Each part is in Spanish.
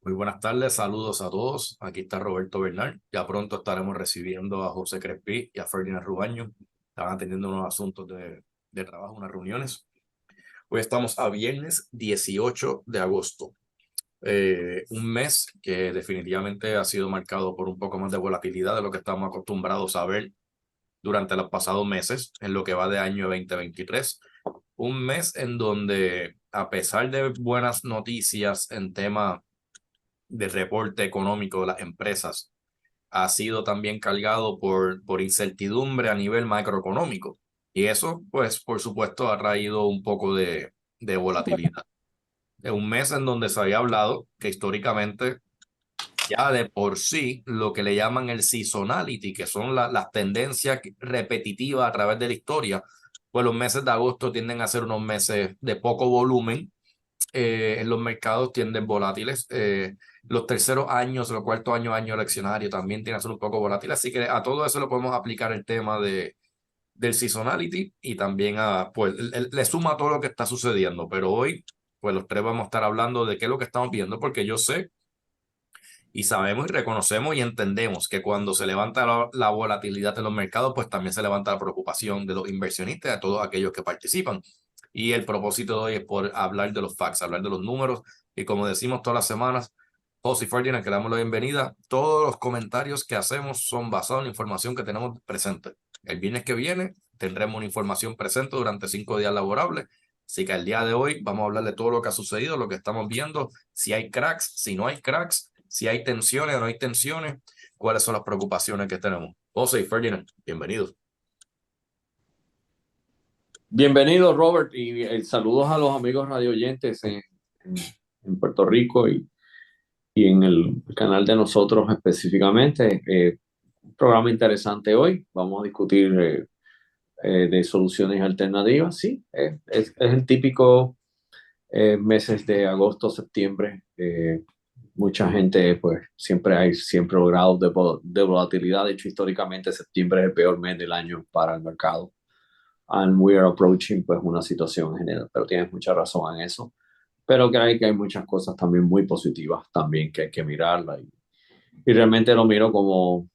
Muy buenas tardes, saludos a todos. Aquí está Roberto Bernal. Ya pronto estaremos recibiendo a José Crespi y a Ferdinand Rubaño. Estaban atendiendo unos asuntos de trabajo, unas reuniones. Hoy estamos a viernes 18 de agosto. Un mes que definitivamente ha sido marcado por un poco más de volatilidad de lo que estamos acostumbrados a ver durante los pasados meses en lo que va de año 2023. Un mes en donde, a pesar de buenas noticias en tema de reporte económico de las empresas, ha sido también cargado por incertidumbre a nivel macroeconómico. Y eso, pues, por supuesto, ha traído un poco de volatilidad. Es un mes en donde se había hablado que históricamente, ya de por sí, lo que le llaman el seasonality, que son las tendencias repetitivas a través de la historia, pues los meses de agosto tienden a ser unos meses de poco volumen en los mercados, tienden volátiles. Los terceros años, los cuartos años, año eleccionario también tienen a ser un poco volátiles. Así que a todo eso le podemos aplicar el tema del seasonality y también pues, le suma a todo lo que está sucediendo. Pero hoy, pues los tres vamos a estar hablando de qué es lo que estamos viendo, porque yo sé y sabemos y reconocemos y entendemos que cuando se levanta la volatilidad de los mercados, pues también se levanta la preocupación de los inversionistas, de todos aquellos que participan. Y el propósito de hoy es por hablar de los facts, hablar de los números. Y como decimos todas las semanas, José y Ferdinand, que le damos la bienvenida. Todos los comentarios que hacemos son basados en la información que tenemos presente. El viernes que viene tendremos una información presente durante 5 días laborables. Así que el día de hoy vamos a hablar de todo lo que ha sucedido, lo que estamos viendo, si hay cracks, si no hay cracks, si hay tensiones o no hay tensiones, cuáles son las preocupaciones que tenemos. José y Ferdinand, bienvenidos. Bienvenido, Robert, y saludos a los amigos radioyentes en Puerto Rico y en el canal de nosotros específicamente. Un programa interesante hoy. Vamos a discutir de soluciones alternativas. Sí, es el típico meses de agosto, septiembre. Mucha gente, pues siempre hay grados de volatilidad. De hecho, históricamente septiembre es el peor mes del año para el mercado. And we are approaching pues una situación general, pero tienes mucha razón en eso. Pero creo que hay muchas cosas también muy positivas también que hay que mirarla y realmente lo miro como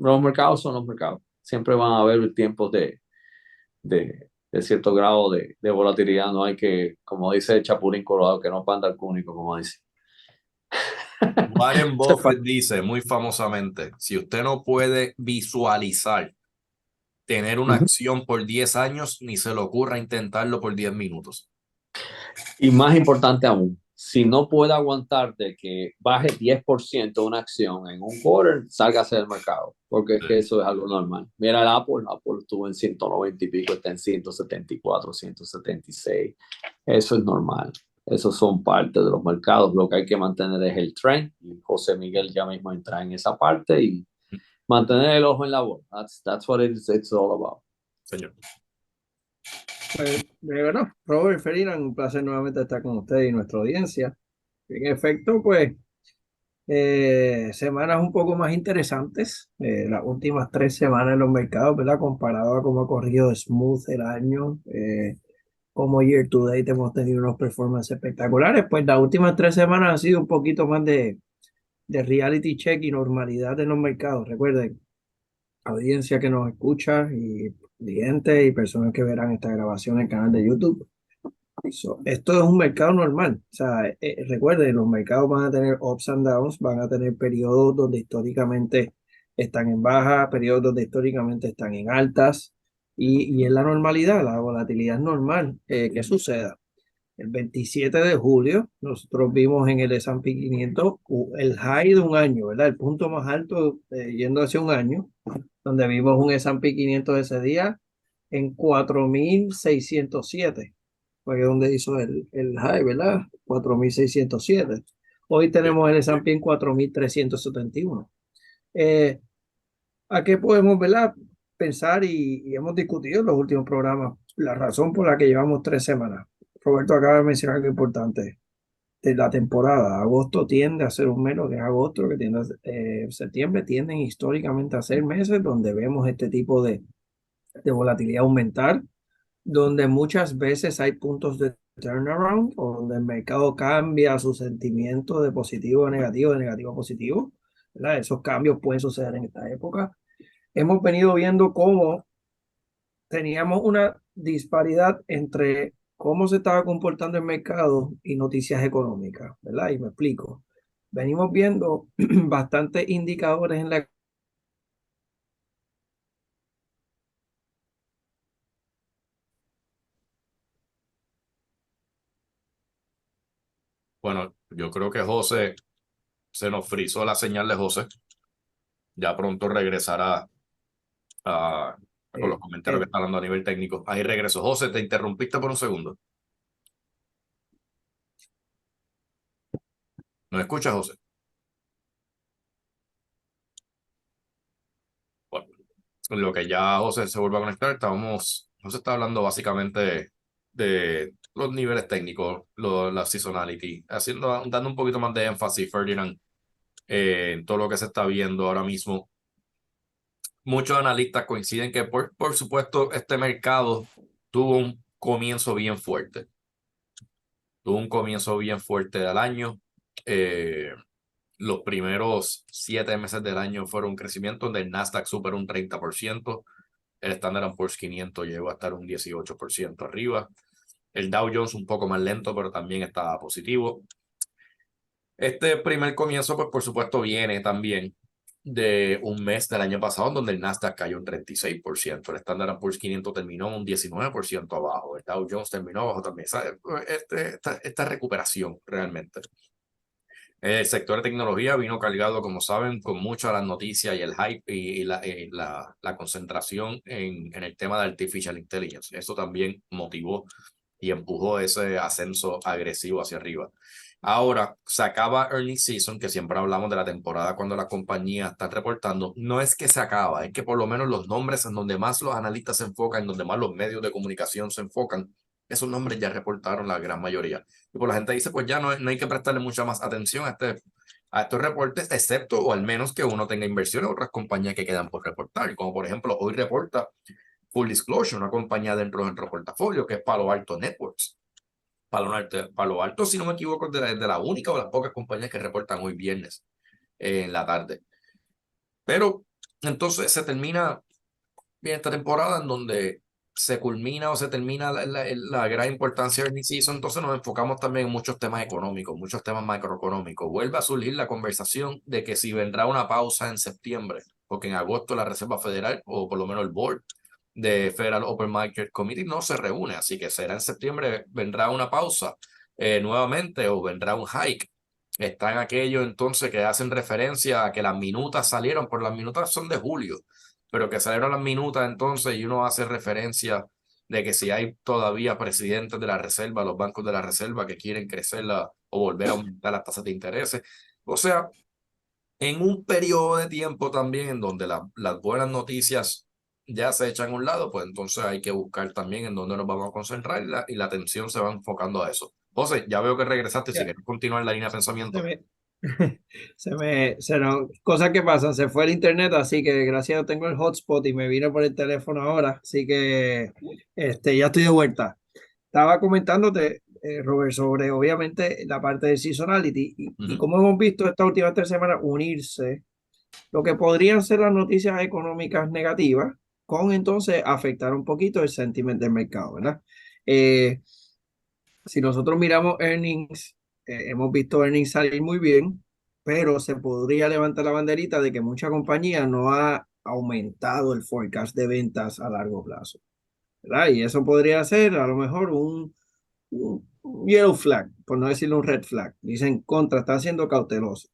los mercados son los mercados. Siempre van a haber tiempos de cierto grado de volatilidad. No hay que, como dice el Chapulín Colorado, que no panda el cúnico, como dice. Warren Buffett dice muy famosamente, si usted no puede visualizar tener una acción por 10 años, ni se le ocurra intentarlo por 10 minutos. Y más importante aún, si no puede aguantar de que baje 10% una acción en un quarter, sálgase del mercado, porque es que eso es algo normal. Mira el Apple estuvo en 190 y pico, está en 174, 176. Eso es normal. Esos son parte de los mercados. Lo que hay que mantener es el trend. Y José Miguel ya mismo entra en esa parte y mantener el ojo en la bola. That's what it's all about. Señor. Pues, bueno, Robert Ferdinand, un placer nuevamente estar con usted y nuestra audiencia. En efecto, pues, semanas un poco más interesantes, las últimas 3 semanas en los mercados, ¿verdad? Comparado a cómo ha corrido smooth el año, como year to date hemos tenido unos performances espectaculares, pues las últimas 3 semanas han sido un poquito más de reality check y normalidad en los mercados. Recuerden, audiencia que nos escucha y clientes y personas que verán esta grabación en el canal de YouTube. Esto es un mercado normal. O sea, recuerden, los mercados van a tener ups and downs, van a tener periodos donde históricamente están en baja, periodos donde históricamente están en altas, y es la normalidad, la volatilidad es normal que suceda. El 27 de julio, nosotros vimos en el S&P 500 el high de un año, ¿verdad? El punto más alto yendo hacia un año, donde vimos un S&P 500 ese día en 4.607, fue donde hizo el high, ¿verdad? 4.607. Hoy tenemos el S&P en 4.371. ¿A qué podemos, ¿verdad? Pensar y hemos discutido en los últimos programas la razón por la que llevamos 3 semanas. Roberto acaba de mencionar algo importante de la temporada. Agosto tiende a ser un mes, lo que es agosto, que tiende septiembre, tienden históricamente a ser meses donde vemos este tipo de volatilidad aumentar, donde muchas veces hay puntos de turnaround, o donde el mercado cambia su sentimiento de positivo a negativo, de negativo a positivo, ¿verdad? Esos cambios pueden suceder en esta época. Hemos venido viendo cómo teníamos una disparidad entre cómo se estaba comportando el mercado y noticias económicas, ¿verdad? Y me explico. Venimos viendo bastantes indicadores en la... Bueno, yo creo que José se nos frizó la señal de José. Ya pronto regresará con los eh, comentarios que eh, está dando a nivel técnico. Ahí regreso. José, te interrumpiste por un segundo. ¿No escuchas, José? Bueno, en lo que ya José se vuelve a conectar, José está hablando básicamente de los niveles técnicos, la seasonality, dando un poquito más de énfasis, Ferdinand, en todo lo que se está viendo ahora mismo. Muchos analistas coinciden que, por supuesto, este mercado tuvo un comienzo bien fuerte. Tuvo un comienzo bien fuerte del año. Eh, los primeros 7 meses del año fueron un crecimiento donde el Nasdaq superó un 30%. El Standard Poor's 500 llegó a estar un 18% arriba. El Dow Jones un poco más lento, pero también estaba positivo. Este primer comienzo, pues por supuesto, viene también de un mes del año pasado donde el Nasdaq cayó un 36%. El Standard Poor's 500 terminó un 19% abajo. El Dow Jones terminó abajo también. Esta recuperación realmente. El sector de tecnología vino cargado, como saben, con muchas las noticias y el hype la concentración en el tema de Artificial Intelligence. Eso también motivó y empujó ese ascenso agresivo hacia arriba. Ahora, se acaba earnings season, que siempre hablamos de la temporada cuando las compañías están reportando. No es que se acaba, es que por lo menos los nombres en donde más los analistas se enfocan, en donde más los medios de comunicación se enfocan, esos nombres ya reportaron la gran mayoría. Y por la gente dice, pues ya no hay que prestarle mucha más atención a estos reportes, excepto o al menos que uno tenga inversión en otras compañías que quedan por reportar. Como por ejemplo, hoy reporta Full Disclosure, una compañía dentro de nuestro portafolio, que es Palo Alto Networks. Palo Alto, si no me equivoco, es de la única o las pocas compañías que reportan hoy viernes en la tarde. Pero entonces se termina bien esta temporada en donde se culmina o se termina la gran importancia del season. Entonces nos enfocamos también en muchos temas económicos, muchos temas macroeconómicos. Vuelve a surgir la conversación de que si vendrá una pausa en septiembre, porque en agosto la Reserva Federal, o por lo menos el board de Federal Open Market Committee, no se reúne, así que será en septiembre, vendrá una pausa nuevamente o vendrá un hike. Están aquellos entonces que hacen referencia a que las minutas salieron, por las minutas son de julio, pero que salieron las minutas entonces y uno hace referencia de que si hay todavía presidentes de la reserva, los bancos de la reserva que quieren crecerla o volver a aumentar las tasas de intereses. O sea, en un periodo de tiempo también en donde las buenas noticias ya se echan a un lado, pues entonces hay que buscar también en dónde nos vamos a concentrar y la atención se va enfocando a eso. José, ya veo que regresaste, si Ya, quieres continuar la línea de se pensamiento. me, cosas que pasan, se fue el internet, así que gracias a Dios tengo el hotspot y me vino por el teléfono ahora, así que ya estoy de vuelta. Estaba comentándote, Robert, sobre obviamente la parte de seasonality y como hemos visto estas últimas 3 semanas unirse lo que podrían ser las noticias económicas negativas con entonces afectar un poquito el sentimiento del mercado, ¿verdad? Eh, si nosotros miramos earnings, hemos visto earnings salir muy bien, pero se podría levantar la banderita de que mucha compañía no ha aumentado el forecast de ventas a largo plazo, ¿verdad? Y eso podría ser a lo mejor un yellow flag, por no decirle un red flag. Dicen contra, están siendo cautelosos.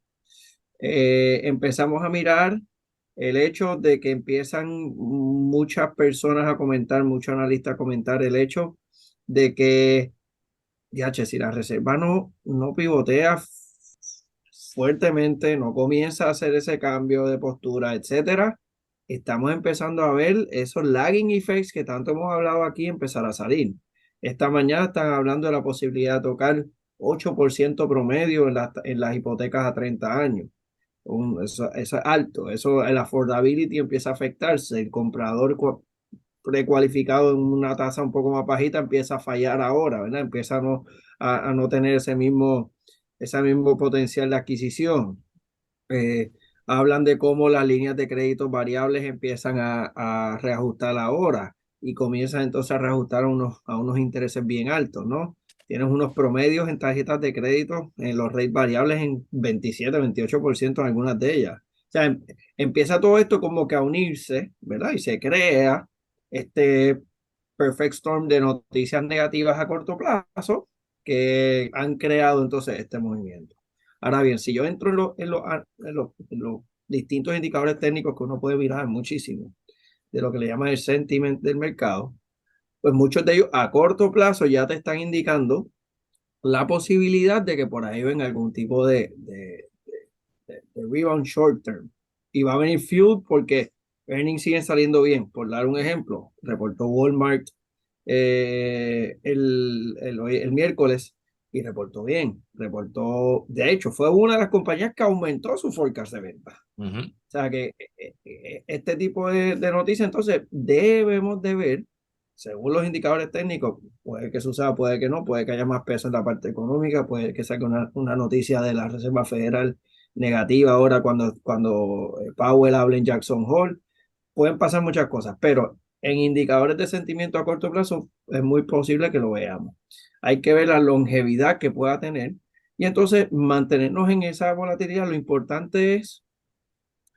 Empezamos a mirar el hecho de que empiezan muchas personas a comentar, muchos analistas a comentar el hecho de que ya, che, si la reserva no pivotea fuertemente, no comienza a hacer ese cambio de postura, etcétera, estamos empezando a ver esos lagging effects que tanto hemos hablado aquí empezar a salir. Esta mañana están hablando de la posibilidad de tocar 8% promedio en las hipotecas a 30 años. Eso es alto, eso, el affordability empieza a afectarse, el comprador precualificado en una tasa un poco más bajita empieza a fallar ahora, ¿verdad? Empieza a no tener ese mismo potencial de adquisición. Hablan de cómo las líneas de crédito variables empiezan a reajustar ahora y comienzan entonces a reajustar a unos intereses bien altos, ¿no? Tienes unos promedios en tarjetas de crédito en los rates variables en 27, 28% en algunas de ellas. O sea, empieza todo esto como que a unirse, ¿verdad? Y se crea este perfect storm de noticias negativas a corto plazo que han creado entonces este movimiento. Ahora bien, si yo entro en los distintos indicadores técnicos que uno puede mirar muchísimo de lo que le llaman el sentiment del mercado, pues muchos de ellos a corto plazo ya te están indicando la posibilidad de que por ahí venga algún tipo de rebound short term. Y va a venir fuel porque earnings siguen saliendo bien. Por dar un ejemplo, reportó Walmart el miércoles y reportó bien. De hecho, fue una de las compañías que aumentó su forecast de venta. O sea que este tipo de noticias, entonces, debemos de ver, según los indicadores técnicos, puede que suceda, puede que no, puede que haya más peso en la parte económica, puede que salga una noticia de la Reserva Federal negativa ahora cuando Powell hable en Jackson Hole. Pueden pasar muchas cosas, pero en indicadores de sentimiento a corto plazo es muy posible que lo veamos. Hay que ver la longevidad que pueda tener y entonces mantenernos en esa volatilidad. Lo importante es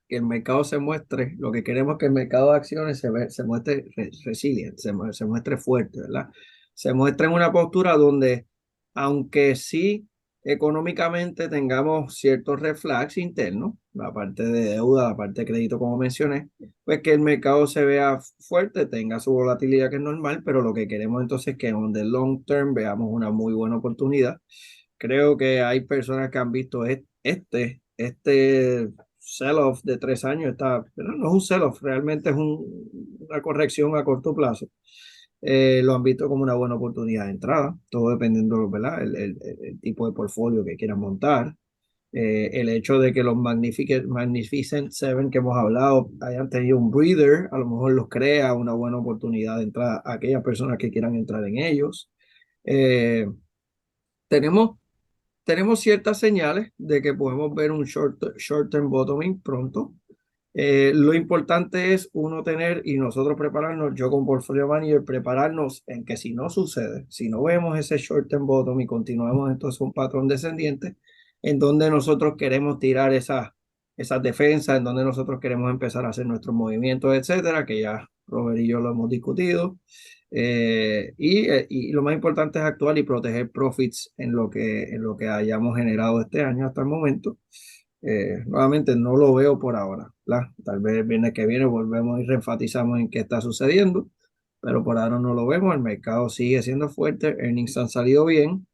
que el mercado se muestre, lo que queremos es que el mercado de acciones se muestre resilient, se muestre fuerte, ¿verdad? Se muestre en una postura donde, aunque sí económicamente tengamos ciertos reflex internos, la parte de deuda, la parte de crédito, como mencioné, pues que el mercado se vea fuerte, tenga su volatilidad que es normal, pero lo que queremos entonces es que en the long term veamos una muy buena oportunidad. Creo que hay personas que han visto este sell-off de 3 años, pero no es un sell-off, realmente es una corrección a corto plazo. Lo han visto como una buena oportunidad de entrada, todo dependiendo, ¿verdad? El tipo de portfolio que quieran montar. El hecho de que los Magnificent Seven que hemos hablado hayan tenido un breather, a lo mejor los crea una buena oportunidad de entrada a aquellas personas que quieran entrar en ellos. Eh, tenemos tenemos ciertas señales de que podemos ver un short-term bottoming pronto. Lo importante es uno tener y nosotros prepararnos, yo como portfolio manager, prepararnos en que si no sucede, si no vemos ese short-term bottom y continuamos entonces un patrón descendiente, en donde nosotros queremos tirar esas defensas, en donde nosotros queremos empezar a hacer nuestros movimientos, etcétera, que ya Robert y yo lo hemos discutido. Y lo más importante es actuar y proteger profits en lo que hayamos generado este año hasta el momento. Nuevamente no lo veo por ahora, ¿verdad? Tal vez el viernes que viene volvemos y reenfatizamos en qué está sucediendo, pero por ahora no lo vemos. El mercado sigue siendo fuerte, earnings han salido bien.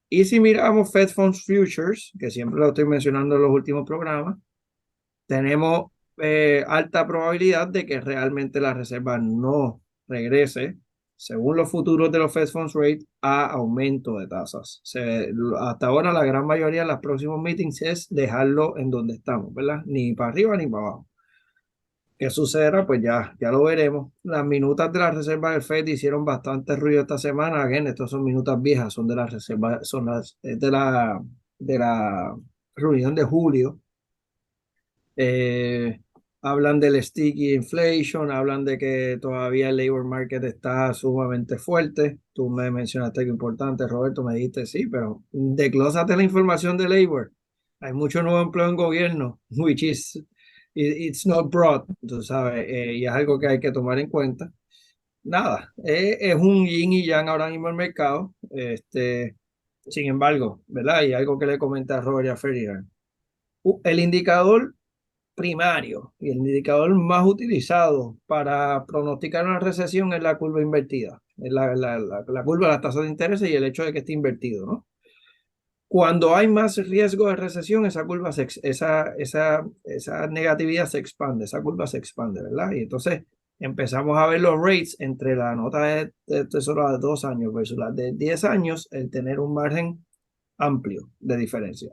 Y si miramos Fed Funds Futures, que siempre lo estoy mencionando en los últimos programas, tenemos alta probabilidad de que realmente la reserva no regrese, según los futuros de los Fed Funds Rate, a aumento de tasas. Hasta ahora la gran mayoría de los próximos meetings es dejarlo en donde estamos, ¿verdad? Ni para arriba ni para abajo. ¿Qué sucederá? Pues ya lo veremos. Las minutas de la reserva del Fed hicieron bastante ruido esta semana. Again, estas son minutas viejas, son de la reserva, de la reunión de julio. Hablan del sticky inflation, hablan de que todavía el labor market está sumamente fuerte. Tú me mencionaste algo importante, Roberto, me dijiste sí, pero desglósate la información de labor. Hay mucho nuevo empleo en gobierno, which is, it's not broad, tú sabes, y es algo que hay que tomar en cuenta. Nada, es un yin y yang ahora mismo el mercado. Sin embargo, ¿verdad? Y algo que le comenté a Robert y a Ferdinand. El indicador primario y el indicador más utilizado para pronosticar una recesión es la curva invertida, es la curva de las tasas de interés y el hecho de que esté invertido, ¿no? Cuando hay más riesgo de recesión, esa negatividad se expande, esa curva se expande, ¿verdad? Y entonces empezamos a ver los rates entre la nota de tesoro de 2 años versus la de 10 años, el tener un margen amplio de diferencia.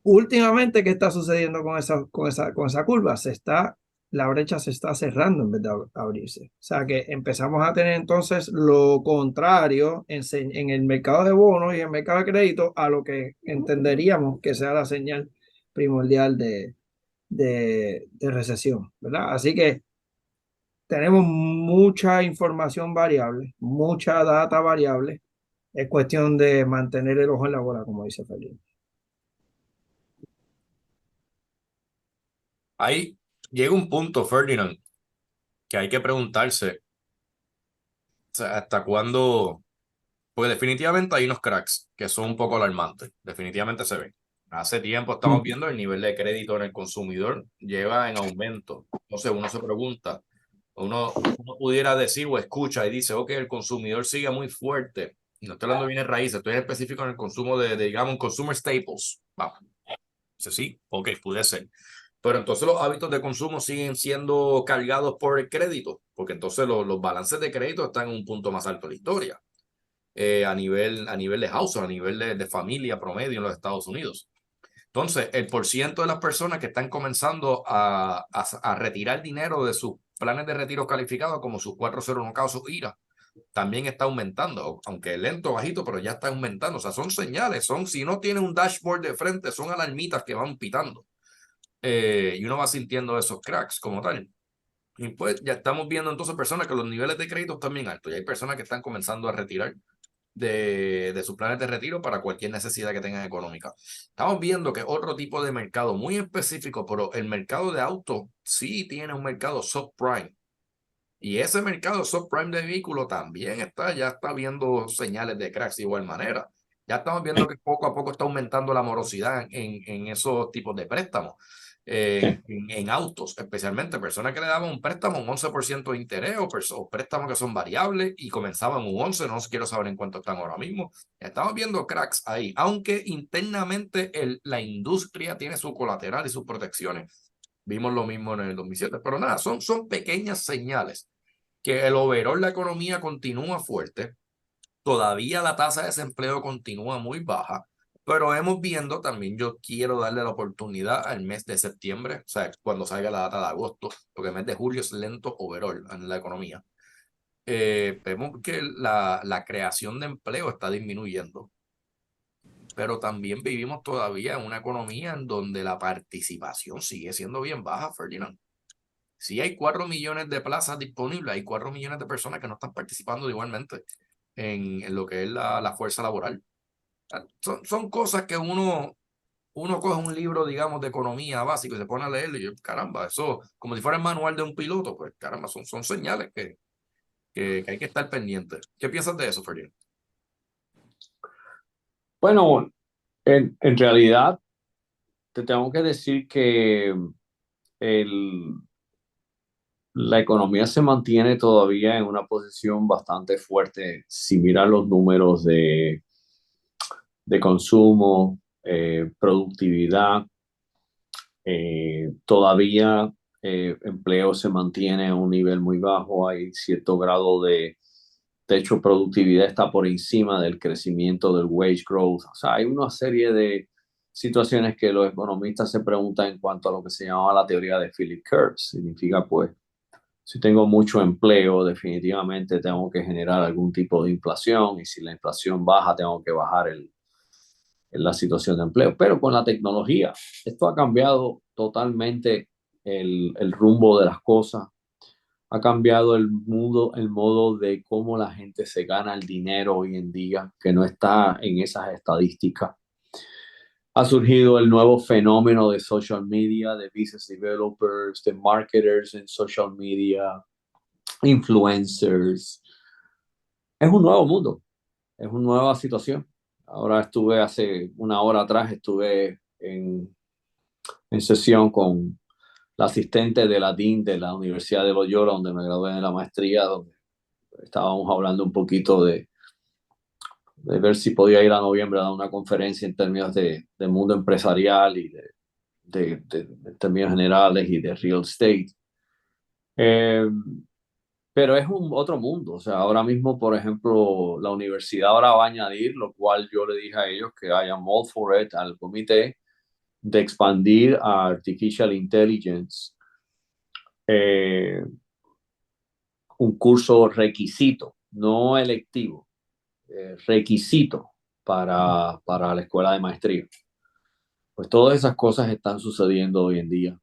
Últimamente, ¿qué está sucediendo con esa curva? Se está la brecha se está cerrando en vez de abrirse. O sea que empezamos a tener entonces lo contrario en el mercado de bonos y en el mercado de crédito a lo que entenderíamos que sea la señal primordial de recesión, ¿verdad? Así que tenemos mucha información variable, mucha data variable. Es cuestión de mantener el ojo en la bola, como dice Felipe. Ahí llega un punto, Ferdinand, que hay que preguntarse, o sea, hasta cuándo, porque definitivamente hay unos cracks que son un poco alarmantes, definitivamente se ven. Hace tiempo estamos viendo el nivel de crédito en el consumidor lleva en aumento. Entonces uno se pregunta, uno pudiera decir o escucha y dice, ok, el consumidor sigue muy fuerte. No estoy hablando de bienes raíces, estoy en específico en el consumo digamos, consumer staples. Vamos, sí, ok, puede ser. Pero entonces los hábitos de consumo siguen siendo cargados por el crédito, porque entonces los balances de crédito están en un punto más alto de la historia, a nivel de household, a nivel de familia promedio en los Estados Unidos. Entonces, el porciento de las personas que están comenzando a retirar dinero de sus planes de retiro calificados, como sus 401k o sus IRA, también está aumentando, aunque lento, bajito, pero ya está aumentando. O sea, son señales, si no tiene un dashboard de frente, son alarmitas que van pitando. Y uno va sintiendo esos cracks como tal. Y pues ya estamos viendo entonces personas que los niveles de crédito están bien altos y hay personas que están comenzando a retirar de sus planes de retiro para cualquier necesidad que tengan económica. Estamos viendo que otro tipo de mercado muy específico, pero el mercado de autos sí tiene un mercado subprime. Y ese mercado subprime de vehículos también ya está viendo señales de cracks de igual manera. Ya estamos viendo que poco a poco está aumentando la morosidad en esos tipos de préstamos. En autos, especialmente personas que le daban un préstamo un 11% de interés o préstamos que son variables y comenzaban un 11, no quiero saber en cuánto están ahora mismo. Estamos viendo cracks ahí, aunque internamente la industria tiene su colateral y sus protecciones. Vimos lo mismo en el 2007, pero nada, son pequeñas señales que el overall la economía continúa fuerte, todavía la tasa de desempleo continúa muy baja, pero hemos viendo también, yo quiero darle la oportunidad al mes de septiembre, o sea, cuando salga la data de agosto, porque el mes de julio es lento overall en la economía. Vemos que la creación de empleo está disminuyendo, pero también vivimos todavía en una economía en donde la participación sigue siendo bien baja, Ferdinand. Si hay 4 millones de plazas disponibles, hay 4 millones de personas que no están participando igualmente en lo que es la fuerza laboral. Son cosas que uno coge un libro, digamos, de economía básico y se pone a leerlo y yo, caramba, eso, como si fuera el manual de un piloto, pues caramba, son señales que hay que estar pendientes. ¿Qué piensas de eso, Ferdinand? Bueno, en realidad te tengo que decir que el, la economía se mantiene todavía en una posición bastante fuerte. Si miran los números de consumo, productividad, todavía empleo se mantiene a un nivel muy bajo. Hay cierto grado de hecho, productividad está por encima del crecimiento del wage growth. O sea, hay una serie de situaciones que los economistas se preguntan en cuanto a lo que se llama la teoría de Philip Kurtz. Significa, pues, si tengo mucho empleo, definitivamente tengo que generar algún tipo de inflación y si la inflación baja, tengo que bajar la situación de empleo. Pero con la tecnología, esto ha cambiado totalmente el rumbo de las cosas, ha cambiado el modo de cómo la gente se gana el dinero hoy en día, que no está en esas estadísticas. Ha surgido el nuevo fenómeno de social media, de business developers, de marketers en social media, influencers. Es un nuevo mundo, es una nueva situación. Ahora hace una hora atrás, estuve en sesión con la asistente de la DEAN de la Universidad de Loyola, donde me gradué de la maestría, donde estábamos hablando un poquito de ver si podía ir a noviembre a dar una conferencia en términos de mundo empresarial y de términos generales y de real estate. Pero es otro mundo. O sea, ahora mismo, por ejemplo, la universidad ahora va a añadir, lo cual yo le dije a ellos que hayan all for it al comité, de expandir a Artificial Intelligence eh, un curso requisito, no electivo, requisito para la escuela de maestría. Pues todas esas cosas están sucediendo hoy en día.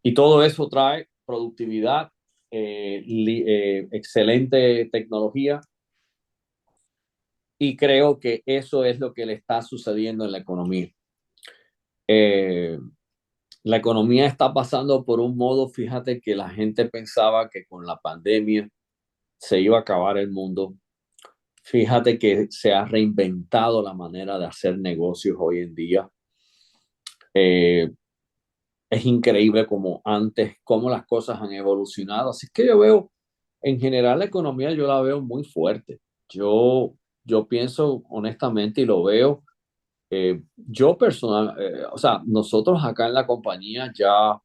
Y todo eso trae productividad, excelente tecnología, y creo que eso es lo que le está sucediendo en la economía. Eh, la economía está pasando por un modo, fíjate que la gente pensaba que con la pandemia se iba a acabar el mundo. Fíjate que se ha reinventado la manera de hacer negocios hoy en día. Eh, es increíble como antes, cómo las cosas han evolucionado. Así que yo veo, en general, la economía yo la veo muy fuerte. Yo pienso honestamente y lo veo. Yo personal, o sea, nosotros acá en la compañía ya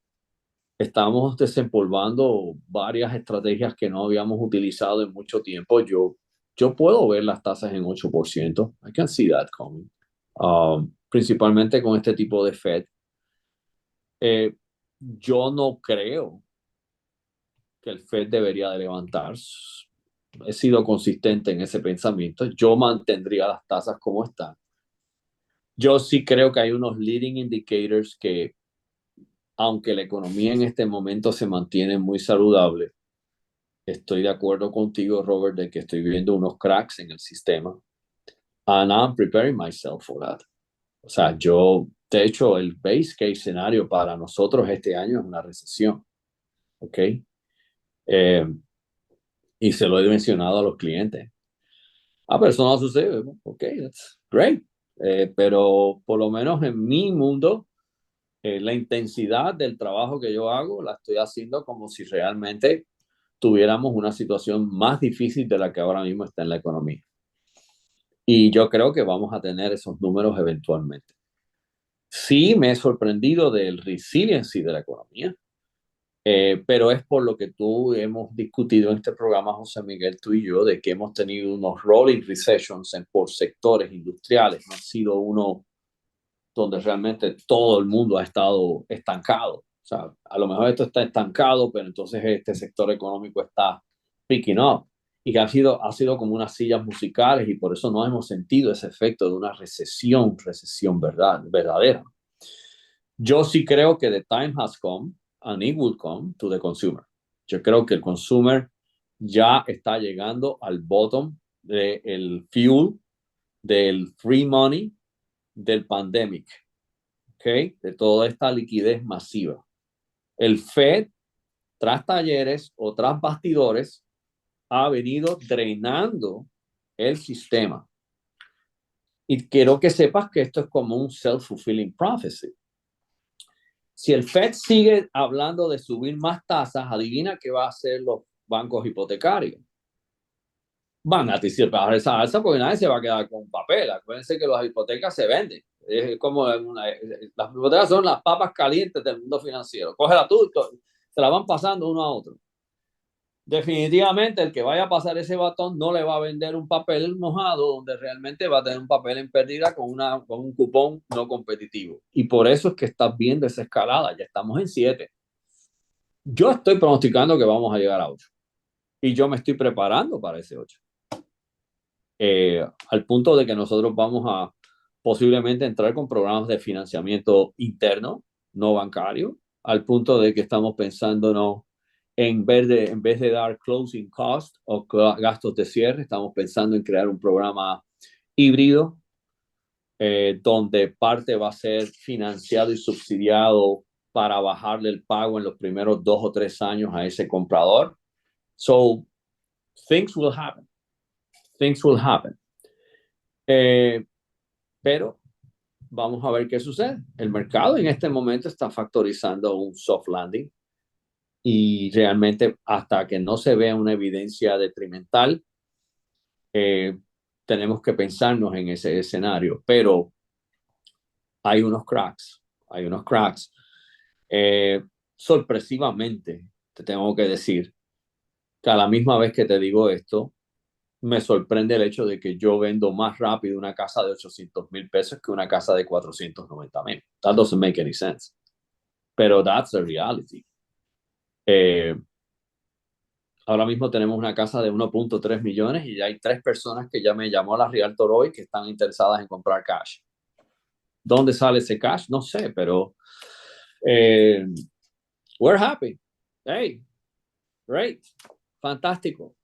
estamos desempolvando varias estrategias que no habíamos utilizado en mucho tiempo. Yo puedo ver las tasas en 8%. I can see that coming. Principalmente con este tipo de Fed. Yo no creo que el Fed debería de levantar. He sido consistente en ese pensamiento. Yo mantendría las tasas como están. Yo sí creo que hay unos leading indicators que, aunque la economía en este momento se mantiene muy saludable, estoy de acuerdo contigo, Robert, de que estoy viendo unos cracks en el sistema. And I'm preparing myself for that. O sea, de hecho, el base case escenario para nosotros este año es una recesión. ¿Ok? Y se lo he mencionado a los clientes. Pero eso no sucede. Ok, that's great. Pero por lo menos en mi mundo, la intensidad del trabajo que yo hago la estoy haciendo como si realmente tuviéramos una situación más difícil de la que ahora mismo está en la economía. Y yo creo que vamos a tener esos números eventualmente. Sí, me he sorprendido del resiliency de la economía, pero es por lo que tú hemos discutido en este programa, José Miguel, tú y yo, de que hemos tenido unos rolling recessions por sectores industriales. No ha sido uno donde realmente todo el mundo ha estado estancado. O sea, a lo mejor esto está estancado, pero entonces este sector económico está picking up, y que ha sido como unas sillas musicales, y por eso no hemos sentido ese efecto de una recesión verdadera. Yo sí creo que the time has come and it will come to the consumer. Yo creo que el consumer ya está llegando al bottom del fuel, del free money, del pandemic, ¿ok? De toda esta liquidez masiva. El Fed, tras talleres o tras bastidores, ha venido drenando el sistema. Y quiero que sepas que esto es como un self-fulfilling prophecy. Si el Fed sigue hablando de subir más tasas, adivina qué va a hacer los bancos hipotecarios. Van a anticipar esa alza porque nadie se va a quedar con papel. Acuérdense que las hipotecas se venden. Es como las hipotecas son las papas calientes del mundo financiero. Cógela tú, se la van pasando uno a otro. Definitivamente el que vaya a pasar ese batón no le va a vender un papel mojado donde realmente va a tener un papel en pérdida con un cupón no competitivo. Y por eso es que estás viendo esa escalada. Ya estamos en 7. Yo estoy pronosticando que vamos a llegar a 8. Y yo me estoy preparando para ese 8. Al punto de que nosotros vamos a posiblemente entrar con programas de financiamiento interno, no bancario, al punto de que estamos pensando, no, en vez de dar closing cost o gastos de cierre, estamos pensando en crear un programa híbrido, donde parte va a ser financiado y subsidiado para bajarle el pago en los primeros 2 o 3 años a ese comprador. So, things will happen. Things will happen. Pero vamos a ver qué sucede. El mercado en este momento está factorizando un soft landing, y realmente hasta que no se vea una evidencia detrimental, tenemos que pensarnos en ese escenario. Pero hay unos cracks, sorpresivamente, te tengo que decir que a la misma vez que te digo esto, me sorprende el hecho de que yo vendo más rápido una casa de 800,000 pesos que una casa de 490,000. That doesn't make any sense. Pero that's the reality. Ahora mismo tenemos una casa de 1.3 millones y hay 3 personas que ya me llamó a la Realtor hoy que están interesadas en comprar cash. ¿Dónde sale ese cash? No sé, pero we're happy. Hey, great, fantástico.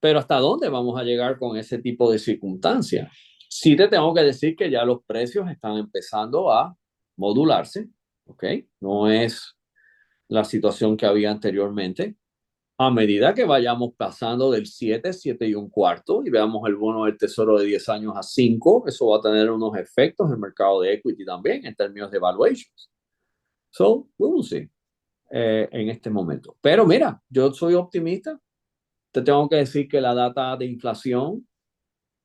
Pero ¿hasta dónde vamos a llegar con ese tipo de circunstancias? Sí te tengo que decir que ya los precios están empezando a modularse, ¿ok? No es la situación que había anteriormente. A medida que vayamos pasando del 7, 7 y un cuarto y veamos el bono del tesoro de 10 años a 5, eso va a tener unos efectos en el mercado de equity también en términos de valuations. So, we will see en este momento. Pero mira, yo soy optimista. Te tengo que decir que la data de inflación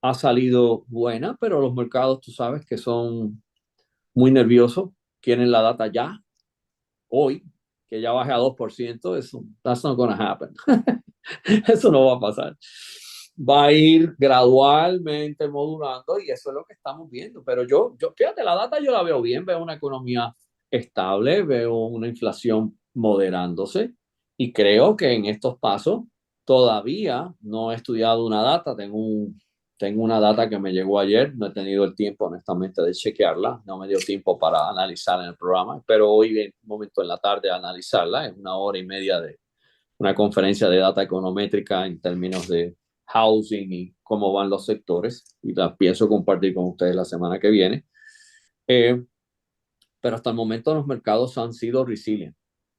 ha salido buena, pero los mercados, tú sabes que son muy nerviosos, quieren la data ya, hoy, que ya baje a 2%, eso, that's not gonna happen. Eso no va a pasar. Va a ir gradualmente modulando y eso es lo que estamos viendo. Pero fíjate, la data yo la veo bien, veo una economía estable, veo una inflación moderándose y creo que en estos pasos todavía no he estudiado una data, tengo una data que me llegó ayer, no he tenido el tiempo honestamente de chequearla, no me dio tiempo para analizarla en el programa, pero hoy en un momento en la tarde analizarla, es 1 hora y media de una conferencia de data econométrica en términos de housing y cómo van los sectores, y la pienso compartir con ustedes la semana que viene. Pero hasta el momento los mercados han sido resilient.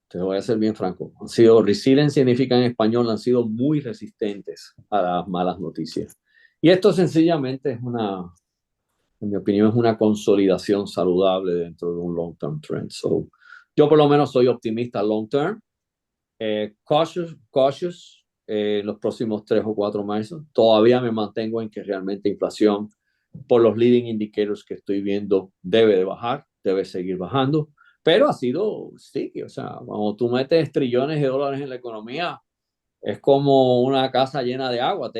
Te voy a ser bien franco. Han sido resilient, significa en español, han sido muy resistentes a las malas noticias. Y esto sencillamente es en mi opinión, es una consolidación saludable dentro de un long-term trend. So, yo por lo menos soy optimista long-term. Cautious los próximos 3 o 4 meses. Todavía me mantengo en que realmente inflación, por los leading indicators que estoy viendo, debe de bajar, debe seguir bajando, pero ha sido sticky. O sea, cuando tú metes trillones de dólares en la economía, es como una casa llena de agua.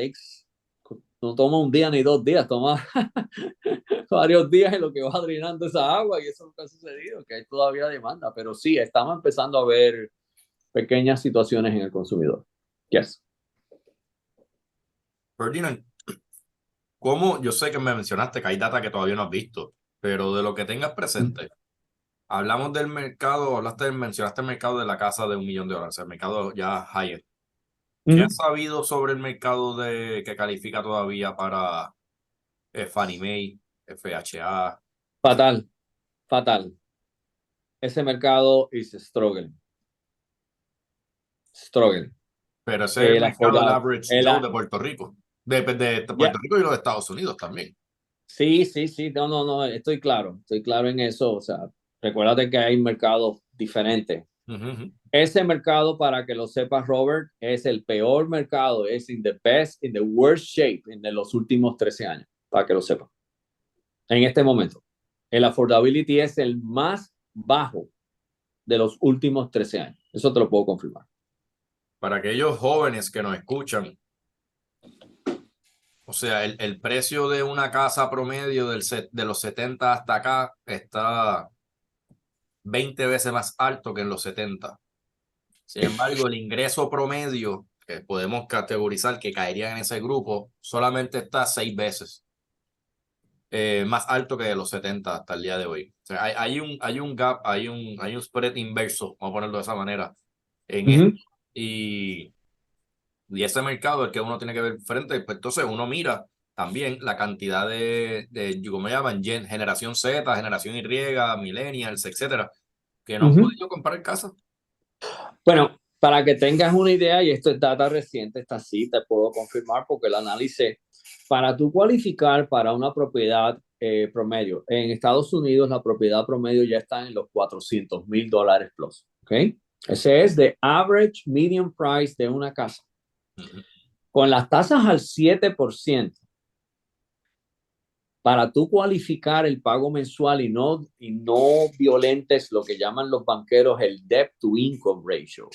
No toma un día ni 2 días, toma varios días en lo que va drenando esa agua y eso es lo que ha sucedido, que hay todavía demanda, pero sí, estamos empezando a ver pequeñas situaciones en el consumidor. Yes. Ferdinand, ¿cómo? Yo sé que me mencionaste que hay data que todavía no has visto, pero de lo que tengas presente, hablamos del mercado, mencionaste el mercado de la casa de $1 millón, el mercado ya higher. ¿Qué has sabido sobre el mercado que califica todavía para Fannie Mae, FHA? Fatal, fatal. Ese mercado is struggling. Struggling. Pero ese es el mercado del average Joe de yeah. Puerto Rico. De Puerto Rico y los Estados Unidos también. Sí, no, estoy claro en eso. O sea, recuérdate que hay mercados diferentes. Ese mercado, para que lo sepas, Robert, es el peor mercado, es in the worst shape de los últimos 13 años, para que lo sepas. En este momento, el affordability es el más bajo de los últimos 13 años. Eso te lo puedo confirmar. Para aquellos jóvenes que nos escuchan, o sea, el precio de una casa promedio de los 70 hasta acá está 20 veces más alto que en los 70. Sin embargo, el ingreso promedio, que podemos categorizar que caería en ese grupo, solamente está 6 veces más alto que de los 70 hasta el día de hoy. O sea, hay un gap, hay un spread inverso, vamos a ponerlo de esa manera, en esto. Y ese mercado es el que uno tiene que ver frente. Pues entonces uno mira también la cantidad ¿cómo llaman? Generación Z, generación Y, millennials, etcétera, que no han podido comprar casa. Bueno, para que tengas una idea, y esto es data reciente, esta sí te puedo confirmar porque la analicé. Para tú cualificar para una propiedad promedio, en Estados Unidos la propiedad promedio ya está en los $400,000 plus, ¿ok? Ese es the average median price de una casa. Con las tasas al 7%, para tú cualificar el pago mensual y no violentes lo que llaman los banqueros el debt to income ratio,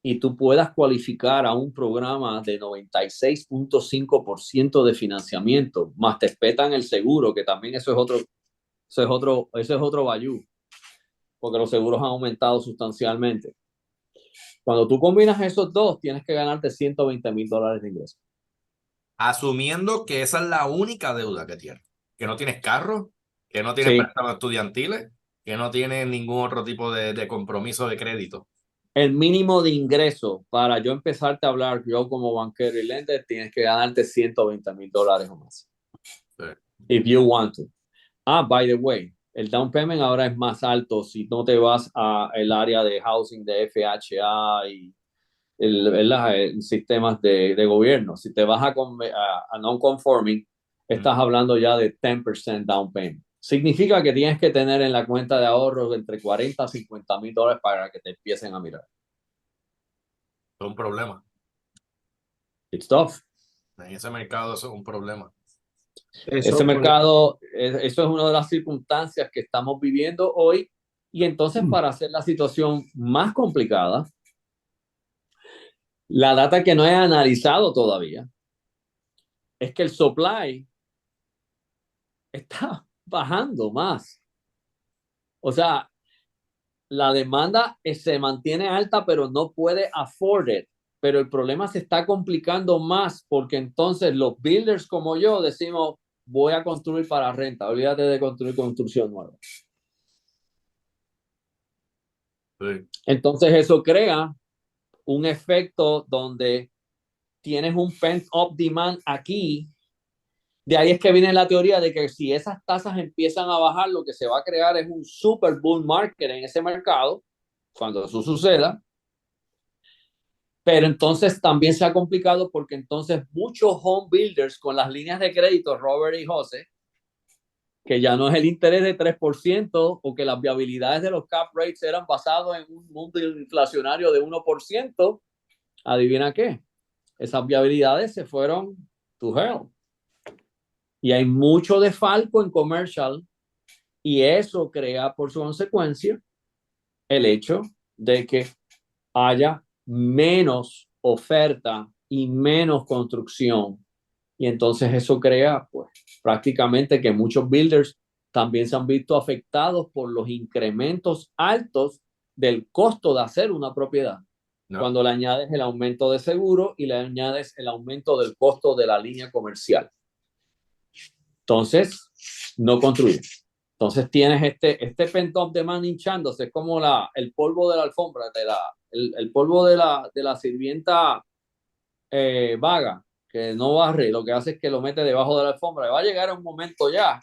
y tú puedas cualificar a un programa de 96.5% de financiamiento, más te espetan el seguro, que también eso es otro bayú, porque los seguros han aumentado sustancialmente. Cuando tú combinas esos dos, tienes que ganarte $120,000 de ingreso. Asumiendo que esa es la única deuda que tienes, que no tienes carro, que no tienes Sí. préstamos estudiantiles, que no tienes ningún otro tipo de compromiso de crédito. El mínimo de ingreso para yo empezarte a hablar, yo como banquero y lender, tienes que ganarte $120,000 o más. Sí. If you want to. By the way, el down payment ahora es más alto si no te vas a el área de housing de FHA y sistemas de gobierno. Si te vas a non-conforming, estás hablando ya de 10% down payment. Significa que tienes que tener en la cuenta de ahorros entre 40 a 50 mil dólares para que te empiecen a mirar. Es un problema. It's tough. En ese mercado eso es un problema. Ese mercado, eso es una de las circunstancias que estamos viviendo hoy. Y entonces, para hacer la situación más complicada, la data que no he analizado todavía es que el supply está bajando más. O sea, la demanda se mantiene alta, pero no puede afford it. Pero el problema se está complicando más porque entonces los builders como yo decimos, voy a construir para renta, olvídate de construir construcción nueva. Sí. Entonces eso crea un efecto donde tienes un pent-up demand aquí. De ahí es que viene la teoría de que si esas tasas empiezan a bajar, lo que se va a crear es un super bull market en ese mercado, cuando eso suceda. Pero entonces también se ha complicado porque entonces muchos home builders con las líneas de crédito, Robert y José, que ya no es el interés de 3% o que las viabilidades de los cap rates eran basados en un mundo inflacionario de 1%, adivina qué, esas viabilidades se fueron to hell. Y hay mucho desfalco en commercial y eso crea por su consecuencia el hecho de que haya menos oferta y menos construcción. Y entonces eso crea pues prácticamente que muchos builders también se han visto afectados por los incrementos altos del costo de hacer una propiedad. No. Cuando le añades el aumento de seguro y le añades el aumento del costo de la línea comercial. Entonces, no construyen. Entonces tienes este pent-up demand hinchándose, es como el polvo de la alfombra, el polvo de la sirvienta vaga, que no barre, lo que hace es que lo mete debajo de la alfombra. Va a llegar un momento ya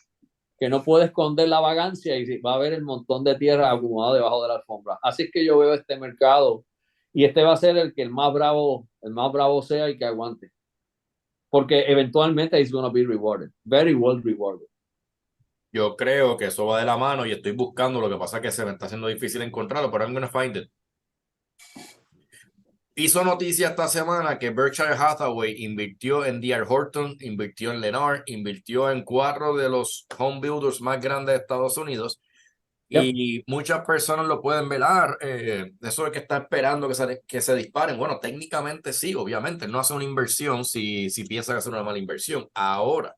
que no puede esconder la vagancia y va a haber el montón de tierra acumulado debajo de la alfombra. Así es que yo veo este mercado y este va a ser el más bravo sea y que aguante. Porque eventualmente it's going to be rewarded, very well rewarded. Yo creo que eso va de la mano y estoy buscando, lo que pasa es que se me está haciendo difícil encontrarlo, pero I'm gonna find it. Hizo noticia esta semana que Berkshire Hathaway invirtió en D.R. Horton, invirtió en Lennar, invirtió en 4 de los home builders más grandes de Estados Unidos. Yep. Y muchas personas lo pueden velar, eso de que está esperando que se disparen. Bueno, técnicamente sí, obviamente, no hace una inversión si piensa que hace una mala inversión. Ahora,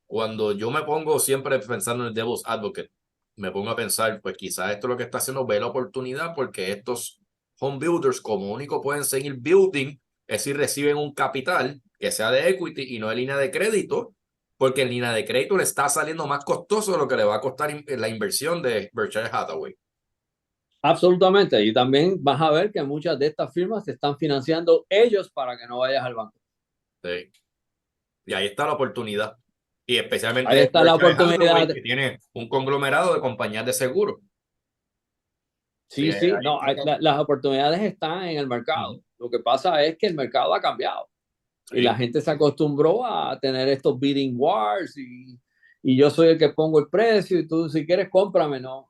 cuando yo me pongo siempre pensando en el Devil's Advocate, me pongo a pensar, pues quizás esto es lo que está haciendo, ve la oportunidad, porque estos home builders como único pueden seguir building, es si reciben un capital que sea de equity y no de línea de crédito, porque en línea de crédito le está saliendo más costoso de lo que le va a costar la inversión de Berkshire Hathaway. Absolutamente, y también vas a ver que muchas de estas firmas se están financiando ellos para que no vayas al banco. Sí. Y ahí está la oportunidad. Y especialmente ahí está la oportunidad que tiene un conglomerado de compañías de seguro. Sí, no, las oportunidades están en el mercado. Lo que pasa es que el mercado ha cambiado. Sí. Y la gente se acostumbró a tener estos bidding wars y yo soy el que pongo el precio y tú si quieres cómprame. No,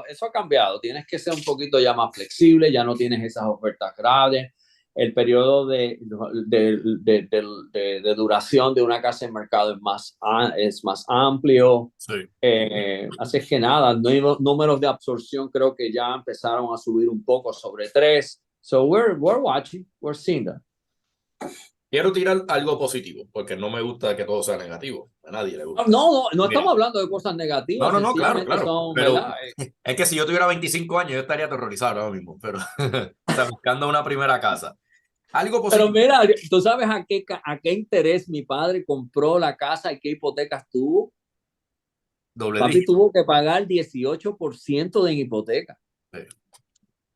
eso ha cambiado. Tienes que ser un poquito ya más flexible, ya no tienes esas ofertas grandes. El periodo de duración de una casa en mercado es más amplio. Sí. Así es que nada, números de absorción creo que ya empezaron a subir un poco sobre 3. So we're watching, we're seeing that. Quiero tirar algo positivo, porque no me gusta que todo sea negativo. A nadie le gusta. No Mira, estamos hablando de cosas negativas, no, claro, sencillamente claro. son, Pero ¿verdad? es que si yo tuviera 25 años, yo estaría aterrorizado ahora mismo. Pero, o sea, buscando una primera casa. Algo Pero positivo. mira, ¿tú sabes a qué interés mi padre compró la casa y qué hipotecas tuvo? Doble Papi dígito. tuvo que pagar 18% de hipoteca. Sí.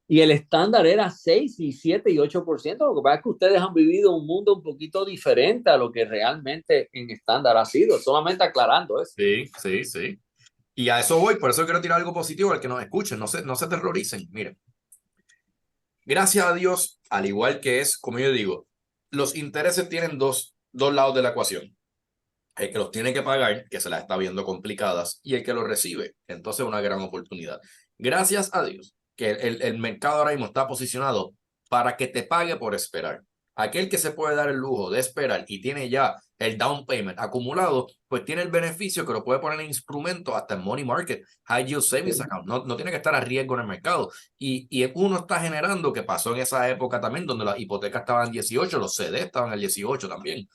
Y el estándar era 6 y 7 y 8%. Lo que pasa es que ustedes han vivido un mundo un poquito diferente a lo que realmente en estándar ha sido. Solamente aclarando eso. Sí, sí, sí. Y a eso voy, por eso quiero tirar algo positivo al que nos escuchen, no se terroricen. Miren, gracias a Dios, al igual que es, como yo digo, los intereses tienen dos lados de la ecuación. El que los tiene que pagar, que se las está viendo complicadas, y el que los recibe. Entonces, una gran oportunidad. Gracias a Dios que el mercado ahora mismo está posicionado para que te pague por esperar. Aquel que se puede dar el lujo de esperar y tiene ya el down payment acumulado, pues tiene el beneficio que lo puede poner en instrumentos hasta en money market, high yield savings account. No tiene que estar a riesgo en el mercado. Y uno está generando, que pasó en esa época también, donde las hipotecas estaban 18, los CD estaban al 18 también.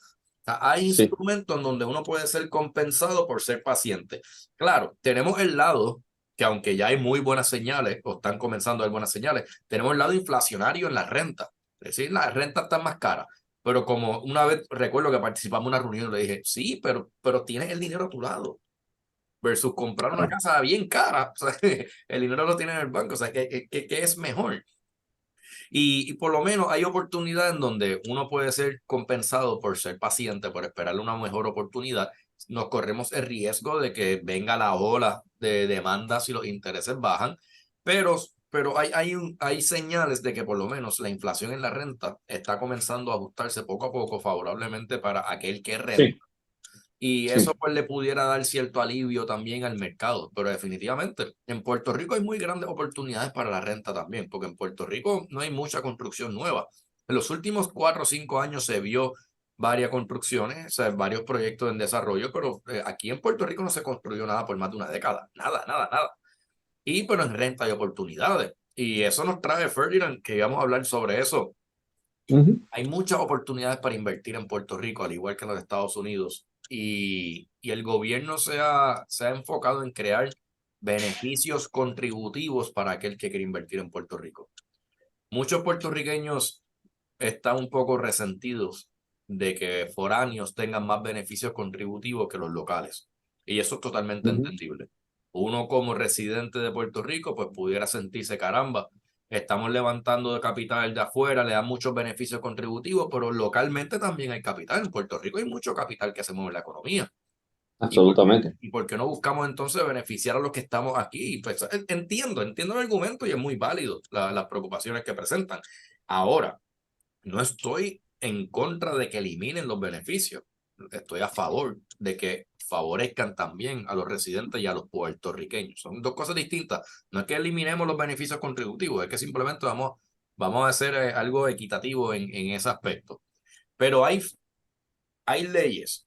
Hay Sí, instrumentos en donde uno puede ser compensado por ser paciente. Claro, tenemos el lado que aunque ya hay muy buenas señales, o están comenzando a haber buenas señales, tenemos el lado inflacionario en la renta. Es decir, la renta está más cara. Pero como una vez recuerdo que participamos en una reunión, le dije, sí, pero tienes el dinero a tu lado. Versus comprar una casa bien cara. O sea, el dinero lo tienes en el banco. O sea, ¿qué es mejor? Y por lo menos hay oportunidades en donde uno puede ser compensado por ser paciente, por esperarle una mejor oportunidad. Nos corremos el riesgo de que venga la ola de demandas y los intereses bajan, pero hay señales de que por lo menos la inflación en la renta está comenzando a ajustarse poco a poco favorablemente para aquel que renta. sí, Y eso sí. pues le pudiera dar cierto alivio también al mercado, pero definitivamente en Puerto Rico hay muy grandes oportunidades para la renta también, porque en Puerto Rico no hay mucha construcción nueva. En los últimos 4 o 5 años se vio varias construcciones, o sea, varios proyectos en desarrollo, pero aquí en Puerto Rico no se construyó nada por más de una década, nada, nada, nada. Y pero en renta hay oportunidades. Y eso nos trae Ferdinand, que íbamos a hablar sobre eso. Hay muchas oportunidades para invertir en Puerto Rico, al igual que en los Estados Unidos. Y el gobierno se ha enfocado en crear beneficios contributivos para aquel que quiere invertir en Puerto Rico. Muchos puertorriqueños están un poco resentidos de que foráneos tengan más beneficios contributivos que los locales. Y eso es totalmente entendible. Uno como residente de Puerto Rico, pues pudiera sentirse caramba. Estamos levantando de capital de afuera, le dan muchos beneficios contributivos, pero localmente también hay capital. En Puerto Rico hay mucho capital que se mueve en la economía. Absolutamente. ¿Y por qué no buscamos entonces beneficiar a los que estamos aquí? Pues entiendo el argumento y es muy válido las preocupaciones que presentan. Ahora, no estoy en contra de que eliminen los beneficios. Estoy a favor de que favorezcan también a los residentes y a los puertorriqueños. Son dos cosas distintas. No es que eliminemos los beneficios contributivos, es que simplemente vamos a hacer algo equitativo en ese aspecto. Pero hay leyes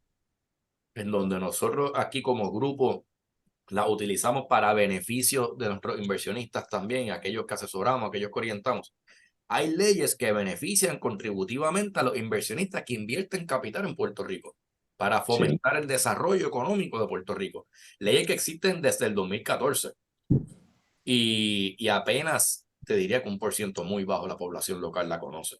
en donde nosotros aquí como grupo las utilizamos para beneficio de nuestros inversionistas también, aquellos que asesoramos, aquellos que orientamos. Hay leyes que benefician contributivamente a los inversionistas que invierten capital en Puerto Rico para Sí. fomentar el desarrollo económico de Puerto Rico. Leyes que existen desde el 2014 y apenas te diría que un por ciento muy bajo de la población local la conoce.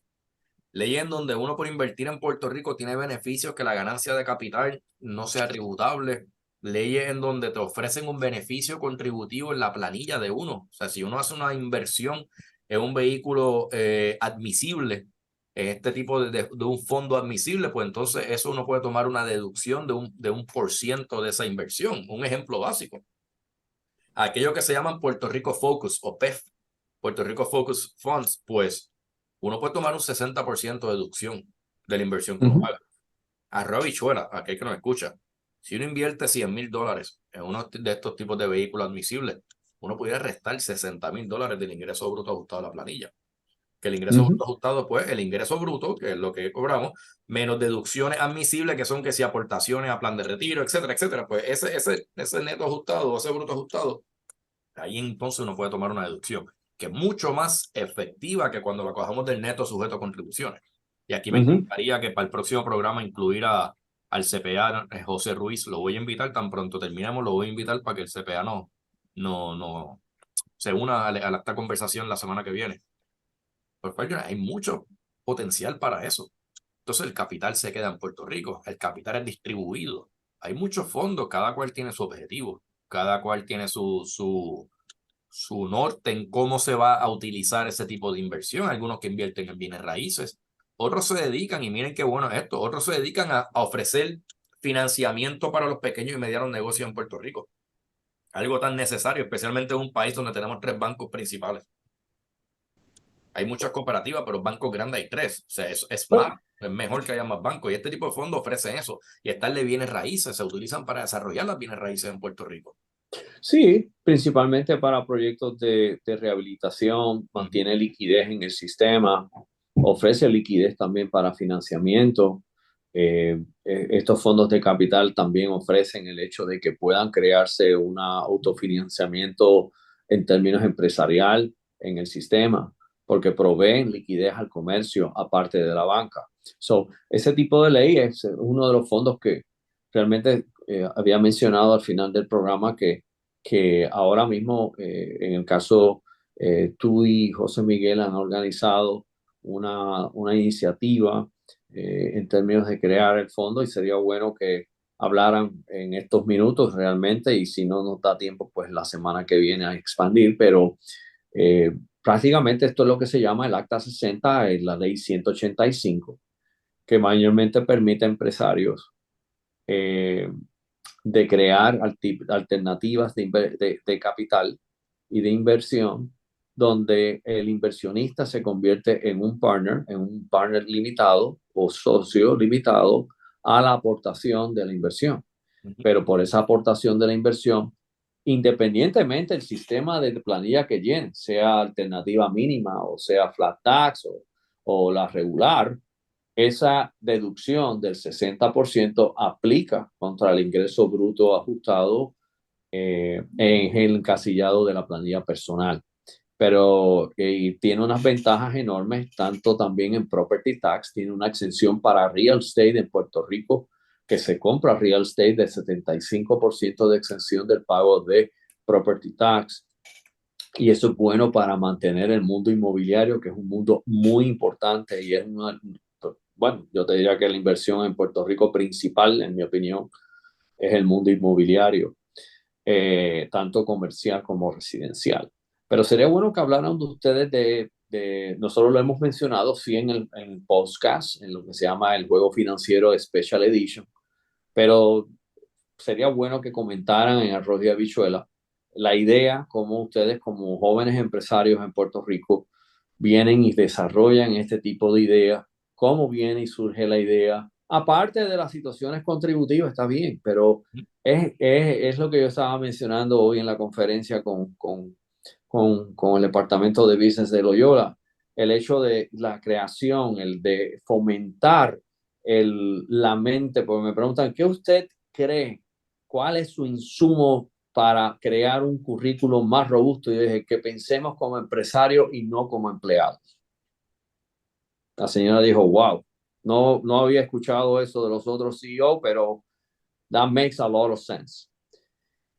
Leyes en donde uno por invertir en Puerto Rico tiene beneficios que la ganancia de capital no sea tributable. Leyes en donde te ofrecen un beneficio contributivo en la planilla de uno. O sea, si uno hace una inversión en un vehículo admisible, en este tipo de un fondo admisible, pues entonces eso uno puede tomar una deducción de un por ciento de esa inversión. Un ejemplo básico. Aquello que se llaman Puerto Rico Focus o PEF, Puerto Rico Focus Funds, pues uno puede tomar un 60% de deducción de la inversión que uno haga. A Robichuela, aquel que nos escucha, si uno invierte $100,000 en uno de estos tipos de vehículos admisibles, uno pudiera restar $60,000 del ingreso bruto ajustado a la planilla. Que el ingreso bruto ajustado, pues el ingreso bruto, que es lo que cobramos, menos deducciones admisibles, que son que si aportaciones a plan de retiro, etcétera, etcétera. Pues ese neto ajustado, ese bruto ajustado, ahí entonces uno puede tomar una deducción que es mucho más efectiva que cuando la cojamos del neto sujeto a contribuciones. Y aquí me encantaría que para el próximo programa incluir al CPA José Ruiz. Lo voy a invitar, tan pronto terminemos, lo voy a invitar para que el CPA no se una a esta conversación la semana que viene. Porque hay mucho potencial para eso. Entonces el capital se queda en Puerto Rico, el capital es distribuido. Hay muchos fondos, cada cual tiene su objetivo, cada cual tiene su norte en cómo se va a utilizar ese tipo de inversión. Algunos que invierten en bienes raíces, otros se dedican, y miren qué bueno es esto, otros se dedican a ofrecer financiamiento para los pequeños y medianos negocios en Puerto Rico. Algo tan necesario, especialmente en un país donde tenemos 3 bancos principales. Hay muchas cooperativas, pero bancos grandes hay 3. O sea, es más, es mejor que haya más bancos. Y este tipo de fondos ofrecen eso. Y estas de bienes raíces se utilizan para desarrollar las bienes raíces en Puerto Rico. Sí, principalmente para proyectos de rehabilitación, mantiene liquidez en el sistema, ofrece liquidez también para financiamiento. Estos fondos de capital también ofrecen el hecho de que puedan crearse un autofinanciamiento en términos empresarial en el sistema, porque proveen liquidez al comercio aparte de la banca. Ese tipo de ley es uno de los fondos que realmente había mencionado al final del programa que ahora mismo, en el caso, tú y José Miguel han organizado una iniciativa en términos de crear el fondo, y sería bueno que hablaran en estos minutos realmente, y si no nos da tiempo, pues la semana que viene a expandir, pero prácticamente esto es lo que se llama el Acta 60, la ley 185, que mayormente permite a empresarios de crear alternativas de capital y de inversión, donde el inversionista se convierte en un partner limitado o socio limitado a la aportación de la inversión. Pero por esa aportación de la inversión, independientemente del sistema de planilla que llene, sea alternativa mínima o sea flat tax o la regular, esa deducción del 60% aplica contra el ingreso bruto ajustado en el encasillado de la planilla personal. Pero tiene unas ventajas enormes, tanto también en property tax, tiene una exención para real estate en Puerto Rico, que se compra real estate del 75% de exención del pago de property tax. Y eso es bueno para mantener el mundo inmobiliario, que es un mundo muy importante y es bueno, yo te diría que la inversión en Puerto Rico principal, en mi opinión, es el mundo inmobiliario, tanto comercial como residencial. Pero sería bueno que hablaran de ustedes nosotros lo hemos mencionado, sí, en el podcast, en lo que se llama el Juego Financiero Special Edition, pero sería bueno que comentaran en Arroz y Habichuela la idea, cómo ustedes como jóvenes empresarios en Puerto Rico vienen y desarrollan este tipo de ideas, cómo viene y surge la idea, aparte de las situaciones contributivas, está bien, pero es lo que yo estaba mencionando hoy en la conferencia con el Departamento de Business de Loyola, el hecho de la creación, el de fomentar la mente, porque me preguntan, ¿qué usted cree? ¿Cuál es su insumo para crear un currículum más robusto? Y dije que pensemos como empresarios y no como empleados. La señora dijo, wow, no había escuchado eso de los otros CEO, pero that makes a lot of sense.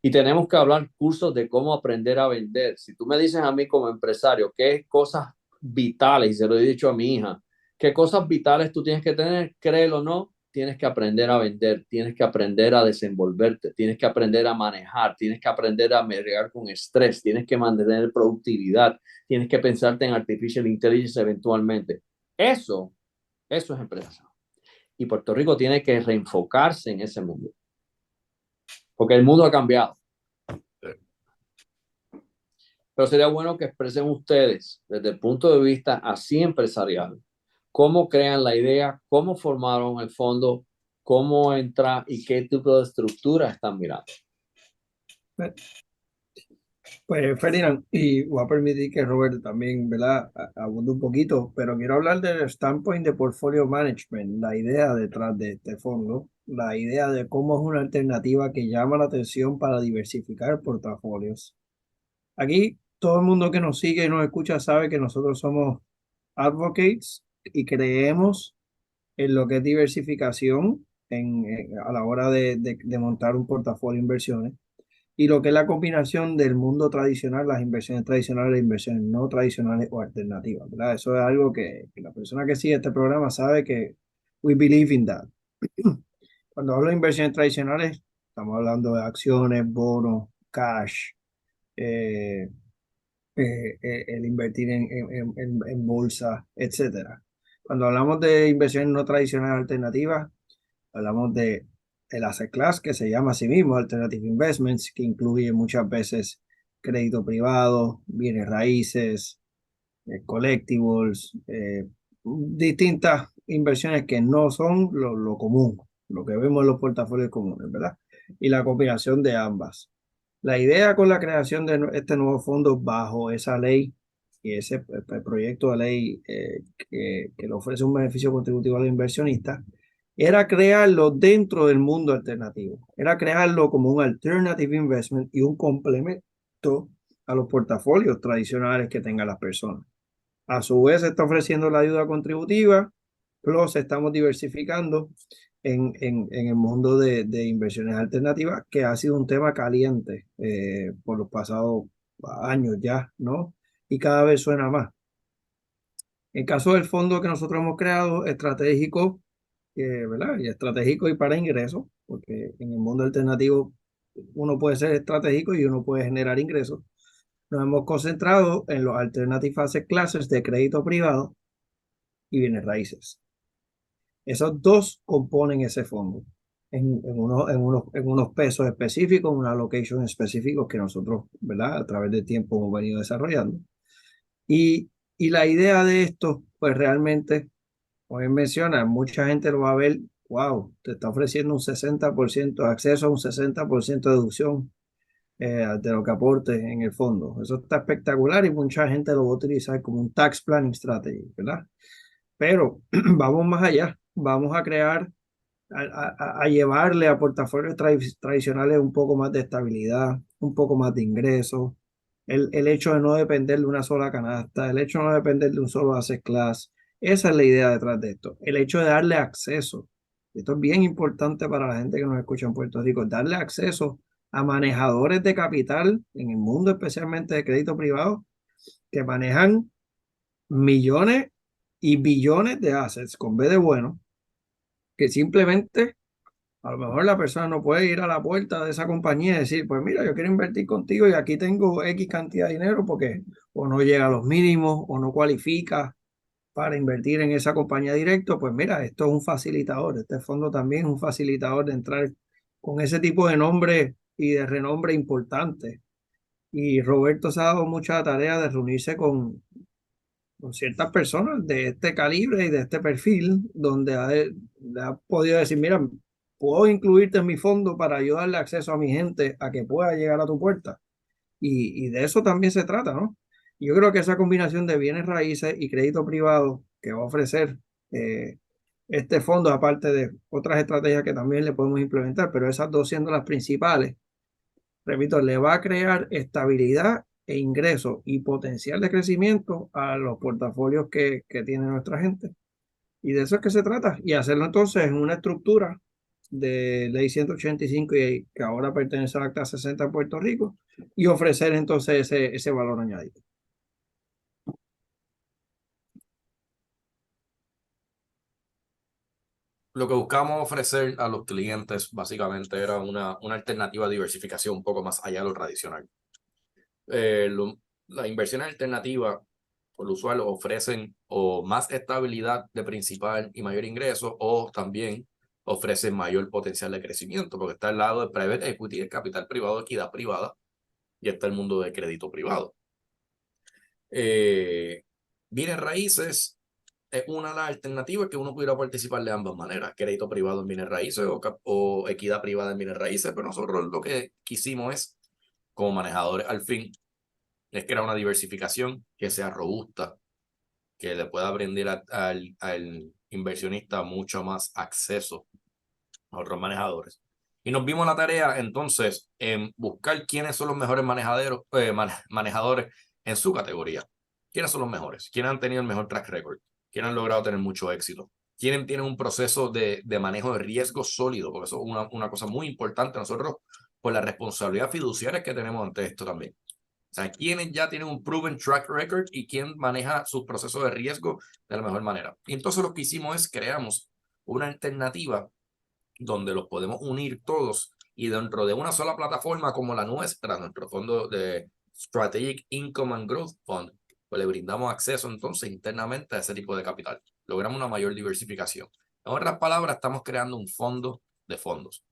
Y tenemos que hablar cursos de cómo aprender a vender. Si tú me dices a mí como empresario qué cosas vitales, y se lo he dicho a mi hija, qué cosas vitales tú tienes que tener, créelo o no, tienes que aprender a vender, tienes que aprender a desenvolverte, tienes que aprender a manejar, tienes que aprender a bregar con estrés, tienes que mantener productividad, tienes que pensarte en artificial intelligence eventualmente. Eso es empresa. Y Puerto Rico tiene que reenfocarse en ese mundo. Porque el mundo ha cambiado. Pero sería bueno que expresen ustedes, desde el punto de vista así empresarial, cómo crean la idea, cómo formaron el fondo, cómo entra y qué tipo de estructura están mirando. Pues Ferdinand, y voy a permitir que Robert también, ¿verdad?, abunde un poquito, pero quiero hablar del standpoint de portfolio management, la idea detrás de este fondo, la idea de cómo es una alternativa que llama la atención para diversificar portafolios. Aquí todo el mundo que nos sigue y nos escucha sabe que nosotros somos advocates y creemos en lo que es diversificación a la hora de montar un portafolio de inversiones y lo que es la combinación del mundo tradicional, las inversiones tradicionales e inversiones no tradicionales o alternativas, ¿verdad? Eso es algo que la persona que sigue este programa sabe que we believe in that. Cuando hablo de inversiones tradicionales, estamos hablando de acciones, bonos, cash, eh, el invertir en bolsa, etcétera. Cuando hablamos de inversiones no tradicionales alternativas, hablamos de el asset class que se llama a sí mismo Alternative Investments, que incluye muchas veces crédito privado, bienes raíces, collectibles, distintas inversiones que no son lo común, lo que vemos en los portafolios comunes, ¿verdad? Y la combinación de ambas. La idea con la creación de este nuevo fondo bajo esa ley y ese proyecto de ley que le ofrece un beneficio contributivo a los inversionistas era crearlo dentro del mundo alternativo, era crearlo como un alternative investment y un complemento a los portafolios tradicionales que tengan las personas. A su vez, se está ofreciendo la ayuda contributiva, plus estamos diversificando en el mundo de inversiones alternativas, que ha sido un tema caliente por los pasados años ya, ¿no? Y cada vez suena más. En caso del fondo que nosotros hemos creado, estratégico, ¿verdad? Y estratégico y para ingresos, porque en el mundo alternativo uno puede ser estratégico y uno puede generar ingresos. Nos hemos concentrado en los alternative asset classes de crédito privado y bienes raíces. Esos dos componen ese fondo en unos pesos específicos, una allocation específicos que nosotros, ¿verdad? A través del tiempo hemos venido desarrollando. Y la idea de esto, pues realmente, como bien menciona, mucha gente lo va a ver, wow, te está ofreciendo un 60% de acceso a un 60% de deducción de lo que aporte en el fondo. Eso está espectacular y mucha gente lo va a utilizar como un tax planning strategy, ¿verdad? Pero vamos más allá, vamos a crear, a llevarle a portafolios tradicionales un poco más de estabilidad, un poco más de ingresos, el hecho de no depender de una sola canasta, el hecho de no depender de un solo asset class, esa es la idea detrás de esto, el hecho de darle acceso, esto es bien importante para la gente que nos escucha en Puerto Rico, darle acceso a manejadores de capital en el mundo, especialmente de crédito privado, que manejan millones y billones de assets con B de bueno, que simplemente a lo mejor la persona no puede ir a la puerta de esa compañía y decir, pues mira, yo quiero invertir contigo y aquí tengo X cantidad de dinero porque o no llega a los mínimos o no cualifica para invertir en esa compañía directo, pues mira, esto es un facilitador, este fondo también es un facilitador de entrar con ese tipo de nombre y de renombre importante. Y Roberto se ha dado mucha tarea de reunirse con ciertas personas de este calibre y de este perfil, donde le ha podido decir, mira, puedo incluirte en mi fondo para ayudarle acceso a mi gente a que pueda llegar a tu puerta. Y de eso también se trata, ¿no? Yo creo que esa combinación de bienes raíces y crédito privado que va a ofrecer este fondo, aparte de otras estrategias que también le podemos implementar, pero esas dos siendo las principales, repito, le va a crear estabilidad e ingreso y potencial de crecimiento a los portafolios que tiene nuestra gente. Y de eso es que se trata. Y hacerlo entonces en una estructura de ley 185 y que ahora pertenece a la clase 60 en Puerto Rico y ofrecer entonces ese valor añadido. Lo que buscamos ofrecer a los clientes básicamente era una alternativa de diversificación un poco más allá de lo tradicional. Las inversiones alternativas, por lo usual, ofrecen o más estabilidad de principal y mayor ingreso, o también ofrecen mayor potencial de crecimiento, porque está al lado de private equity, el capital privado, equidad privada, y está el mundo del crédito privado. Bienes raíces es una de las alternativas que uno pudiera participar de ambas maneras, crédito privado en bienes raíces o equidad privada en bienes raíces, pero nosotros lo que quisimos es, como manejadores al fin, es crear una diversificación que sea robusta, que le pueda brindar al inversionista mucho más acceso a otros manejadores. Y nos vimos la tarea entonces en buscar quiénes son los mejores manejadores en su categoría. ¿Quiénes son los mejores? ¿Quiénes han tenido el mejor track record? ¿Quiénes han logrado tener mucho éxito? quiénes tienen un proceso de manejo de riesgo sólido, porque eso es una cosa muy importante nosotros por la responsabilidad fiduciaria que tenemos ante esto también. O sea, quienes ya tienen un proven track record y quién maneja sus procesos de riesgo de la mejor manera. Y entonces lo que hicimos es creamos una alternativa donde los podemos unir todos y dentro de una sola plataforma como la nuestra, nuestro fondo de Strategic Income and Growth Fund, pues le brindamos acceso entonces internamente a ese tipo de capital. Logramos una mayor diversificación. En otras palabras, estamos creando un fondo de fondos.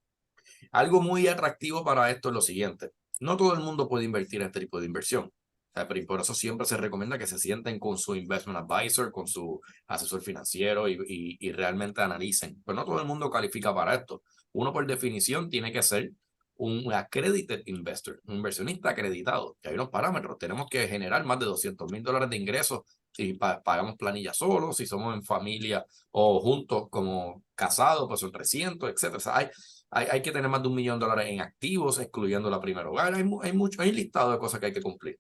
Algo muy atractivo para esto es lo siguiente. No todo el mundo puede invertir en este tipo de inversión. Pero por eso siempre se recomienda que se sienten con su investment advisor, con su asesor financiero y realmente analicen. Pero no todo el mundo califica para esto. Uno por definición tiene que ser un accredited investor, un inversionista acreditado. Que hay unos parámetros. Tenemos que generar más de $200,000 de ingresos si pagamos planilla solos, si somos en familia o juntos como casados, pues son 300, etc. O sea, hay que tener más de $1 millón en activos, excluyendo la primera hogar. Hay un listado de cosas que hay que cumplir.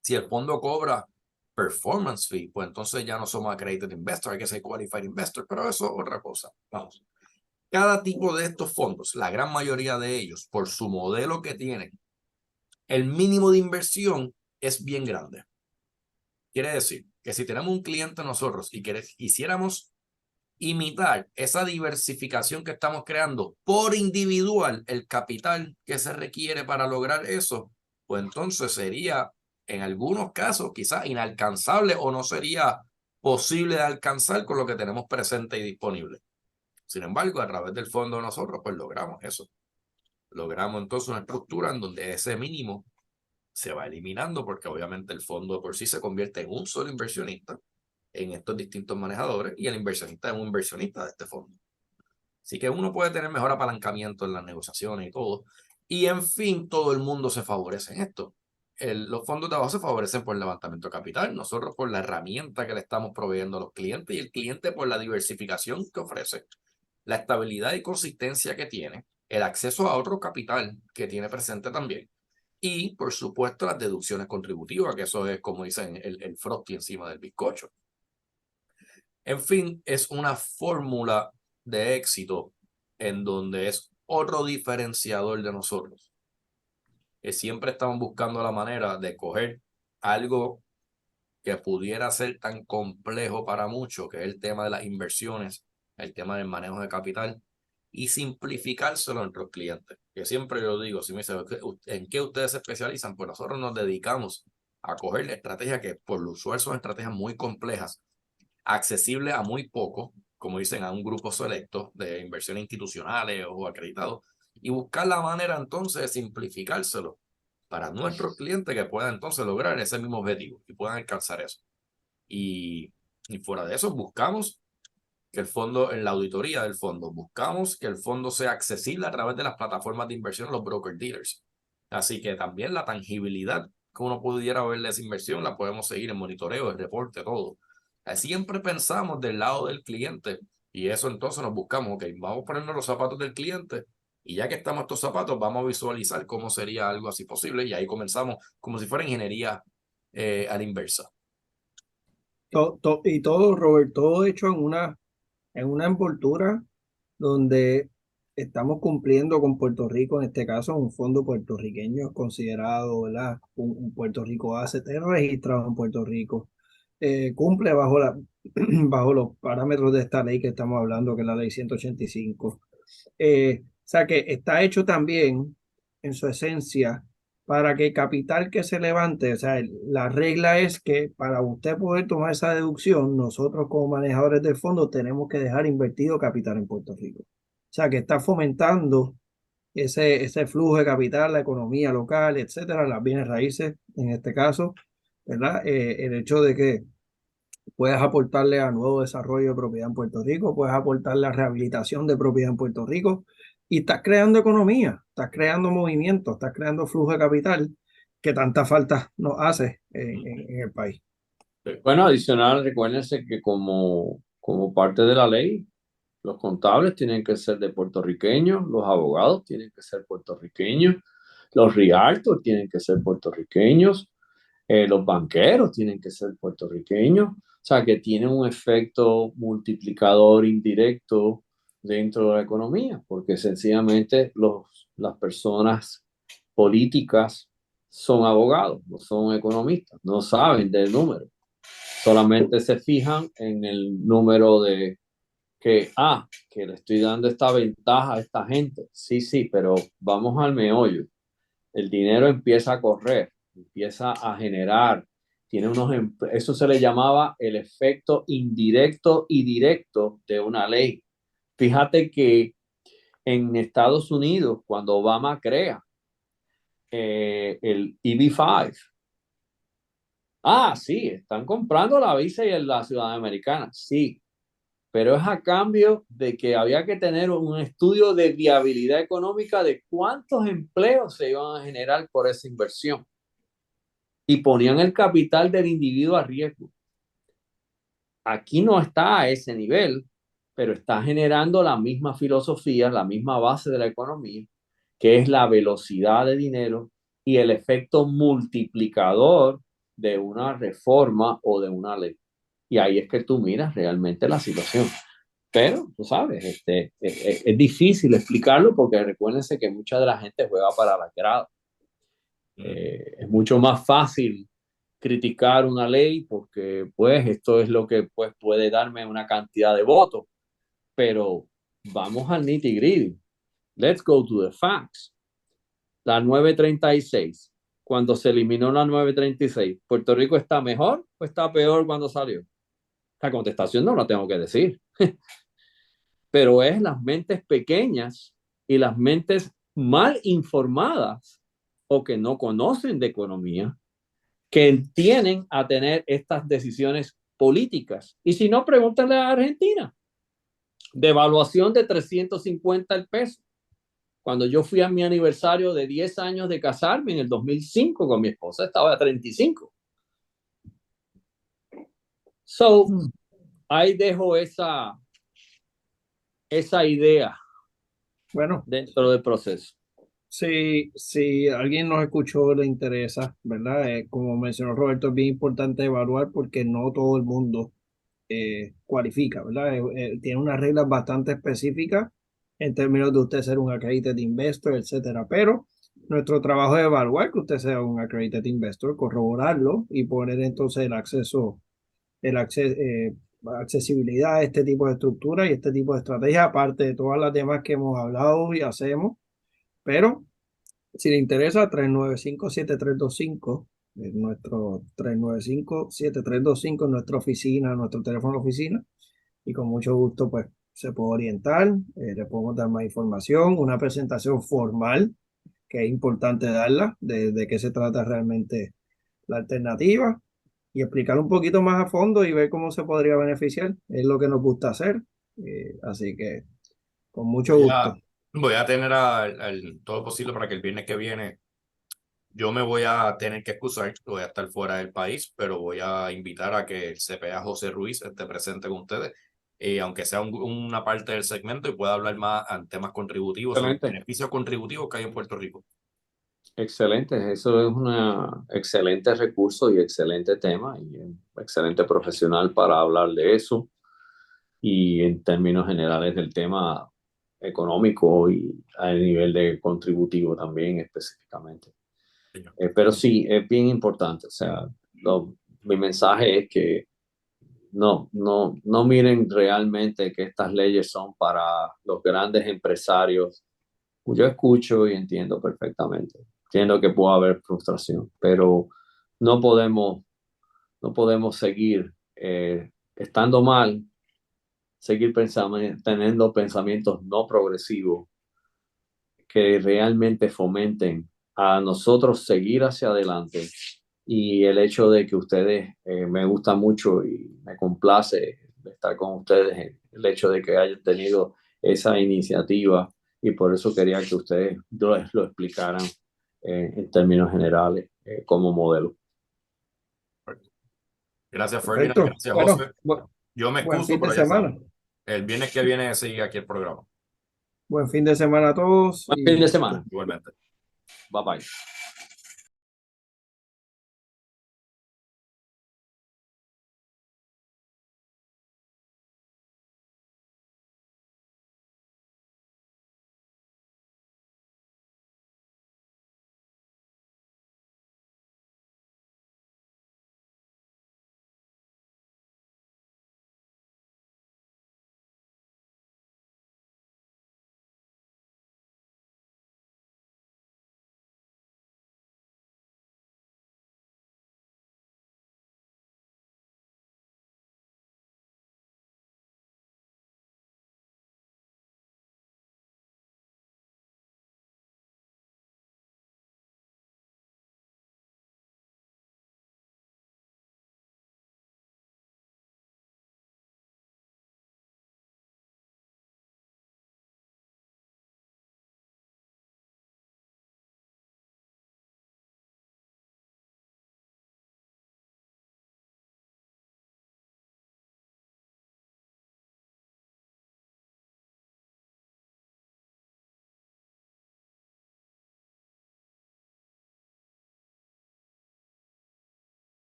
Si el fondo cobra performance fee, pues entonces ya no somos accredited investor, hay que ser qualified investor, pero eso es otra cosa. Vamos. Cada tipo de estos fondos, la gran mayoría de ellos, por su modelo que tienen, el mínimo de inversión es bien grande. Quiere decir que si tenemos un cliente nosotros y quisiéramos imitar esa diversificación que estamos creando por individual, el capital que se requiere para lograr eso, pues entonces sería en algunos casos quizás inalcanzable o no sería posible de alcanzar con lo que tenemos presente y disponible. Sin embargo, a través del fondo nosotros pues logramos eso. Logramos entonces una estructura en donde ese mínimo se va eliminando porque obviamente el fondo por sí se convierte en un solo inversionista en estos distintos manejadores y el inversionista es un inversionista de este fondo. Así que uno puede tener mejor apalancamiento en las negociaciones y todo. Y en fin, todo el mundo se favorece en esto. Los fondos de abajo se favorecen por el levantamiento de capital, nosotros por la herramienta que le estamos proveyendo a los clientes y el cliente por la diversificación que ofrece, la estabilidad y consistencia que tiene, el acceso a otro capital que tiene presente también. Y, por supuesto, las deducciones contributivas, que eso es, como dicen, el frosty encima del bizcocho. En fin, es una fórmula de éxito en donde es otro diferenciador de nosotros. Que siempre estamos buscando la manera de coger algo que pudiera ser tan complejo para muchos, que es el tema de las inversiones, el tema del manejo de capital, y simplificárselo a nuestros clientes. Que siempre yo digo, si me dicen, ¿en qué ustedes se especializan? Pues nosotros nos dedicamos a coger estrategias que por lo usual son estrategias muy complejas, accesible a muy poco, como dicen, a un grupo selecto de inversiones institucionales o acreditados, y buscar la manera entonces de simplificárselo para nuestros clientes que puedan entonces lograr ese mismo objetivo y puedan alcanzar eso. Y fuera de eso, buscamos que el fondo, en la auditoría del fondo, buscamos que el fondo sea accesible a través de las plataformas de inversión, los broker dealers. Así que también la tangibilidad que uno pudiera ver de esa inversión la podemos seguir en monitoreo, el reporte, todo. Siempre pensamos del lado del cliente y eso entonces nos buscamos, ok, vamos a ponernos los zapatos del cliente y ya que estamos estos zapatos, vamos a visualizar cómo sería algo así posible y ahí comenzamos como si fuera ingeniería a la inversa. Y todo, Robert, todo hecho en una envoltura donde estamos cumpliendo con Puerto Rico, en este caso, un fondo puertorriqueño considerado, ¿verdad? Un Puerto Rico Asset registrado en Puerto Rico. Cumple bajo los parámetros de esta ley que estamos hablando, que es la ley 185. O sea que está hecho también en su esencia para que el capital que se levante, o sea, la regla es que para usted poder tomar esa deducción, nosotros como manejadores del fondo tenemos que dejar invertido capital en Puerto Rico. O sea, que está fomentando ese flujo de capital, la economía local, etcétera, las bienes raíces, en este caso, ¿verdad? El hecho de que puedes aportarle a nuevo desarrollo de propiedad en Puerto Rico, puedes aportarle a rehabilitación de propiedad en Puerto Rico y estás creando economía, estás creando movimiento, estás creando flujo de capital que tanta falta nos hace en el país. Bueno, adicional, recuérdense que como parte de la ley, los contables tienen que ser de puertorriqueños, los abogados tienen que ser puertorriqueños, los realtors tienen que ser puertorriqueños, los banqueros tienen que ser puertorriqueños, O sea, que tiene un efecto multiplicador indirecto dentro de la economía, porque sencillamente las personas políticas son abogados, no son economistas, no saben del número, solamente se fijan en el número de que le estoy dando esta ventaja a esta gente. Sí, sí, pero vamos al meollo. El dinero empieza a correr, empieza a generar, eso se le llamaba el efecto indirecto y directo de una ley. Fíjate que en Estados Unidos, cuando Obama crea el EB-5, sí, están comprando la visa y la ciudadanía americana, sí, pero es a cambio de que había que tener un estudio de viabilidad económica de cuántos empleos se iban a generar por esa inversión y ponían el capital del individuo a riesgo. Aquí no está a ese nivel, pero está generando la misma filosofía, la misma base de la economía, que es la velocidad de dinero y el efecto multiplicador de una reforma o de una ley. Y ahí es que tú miras realmente la situación. Pero, tú sabes, es difícil explicarlo porque recuérdense que mucha de la gente juega para la grada. Es mucho más fácil criticar una ley porque, pues, esto es lo que pues, puede darme una cantidad de votos. Pero vamos al nitty gritty. Let's go to the facts. La 936, cuando se eliminó la 936, ¿Puerto Rico está mejor o está peor cuando salió? La contestación no la tengo que decir. Pero es las mentes pequeñas y las mentes mal informadas o que no conocen de economía que tienen a tener estas decisiones políticas. Y si no, pregúntale a Argentina. Devaluación de 350 el peso. Cuando yo fui a mi aniversario de 10 años de casarme en el 2005 con mi esposa, estaba a 35. So, ahí dejo esa idea Bueno, dentro del proceso. si alguien nos escuchó, le interesa, ¿verdad? Como mencionó Roberto, es bien importante evaluar porque no todo el mundo cualifica, ¿verdad? Tiene unas reglas bastante específicas en términos de usted ser un accredited investor, etcétera. Pero nuestro trabajo es evaluar que usted sea un accredited investor, corroborarlo y poner entonces accesibilidad a este tipo de estructura y este tipo de estrategia, aparte de todas las demás que hemos hablado y hacemos. Pero si le interesa, 395-7325, nuestro 395-7325 en nuestra oficina, nuestro teléfono de oficina, y con mucho gusto pues se puede orientar, le podemos dar más información, una presentación formal, que es importante darla, de qué se trata realmente la alternativa, y explicar un poquito más a fondo y ver cómo se podría beneficiar, es lo que nos gusta hacer, así que con mucho Voy gusto. voy a tener todo lo posible para que el viernes que viene yo me voy a tener que excusar, voy a estar fuera del país, pero voy a invitar a que el CPA José Ruiz esté presente con ustedes, aunque sea una parte del segmento y pueda hablar más en temas contributivos sobre los Excelente. beneficios contributivos que hay en Puerto Rico. Excelente, eso es un excelente recurso y excelente tema y un excelente profesional para hablar de eso y en términos generales del tema económico y a nivel de contributivo también específicamente. Señor. Pero sí, es bien importante, o sea, mi mensaje es que no miren realmente que estas leyes son para los grandes empresarios. Yo escucho y entiendo perfectamente. Entiendo que puede haber frustración, pero no podemos, no podemos seguir estando mal, seguir teniendo pensamientos no progresivos que realmente fomenten a nosotros seguir hacia adelante. Y el hecho de que ustedes, me gusta mucho y me complace estar con ustedes, el hecho de que hayan tenido esa iniciativa y por eso quería que ustedes lo explicaran en términos generales como modelo. Gracias, Ferdinand. Perfecto. Gracias, Bueno, José. Yo me buen excuso, fin de pero ya semana. saben, el viernes que viene sigue aquí el programa. Buen fin de semana a todos Buen fin y de semana. Igualmente. Bye bye.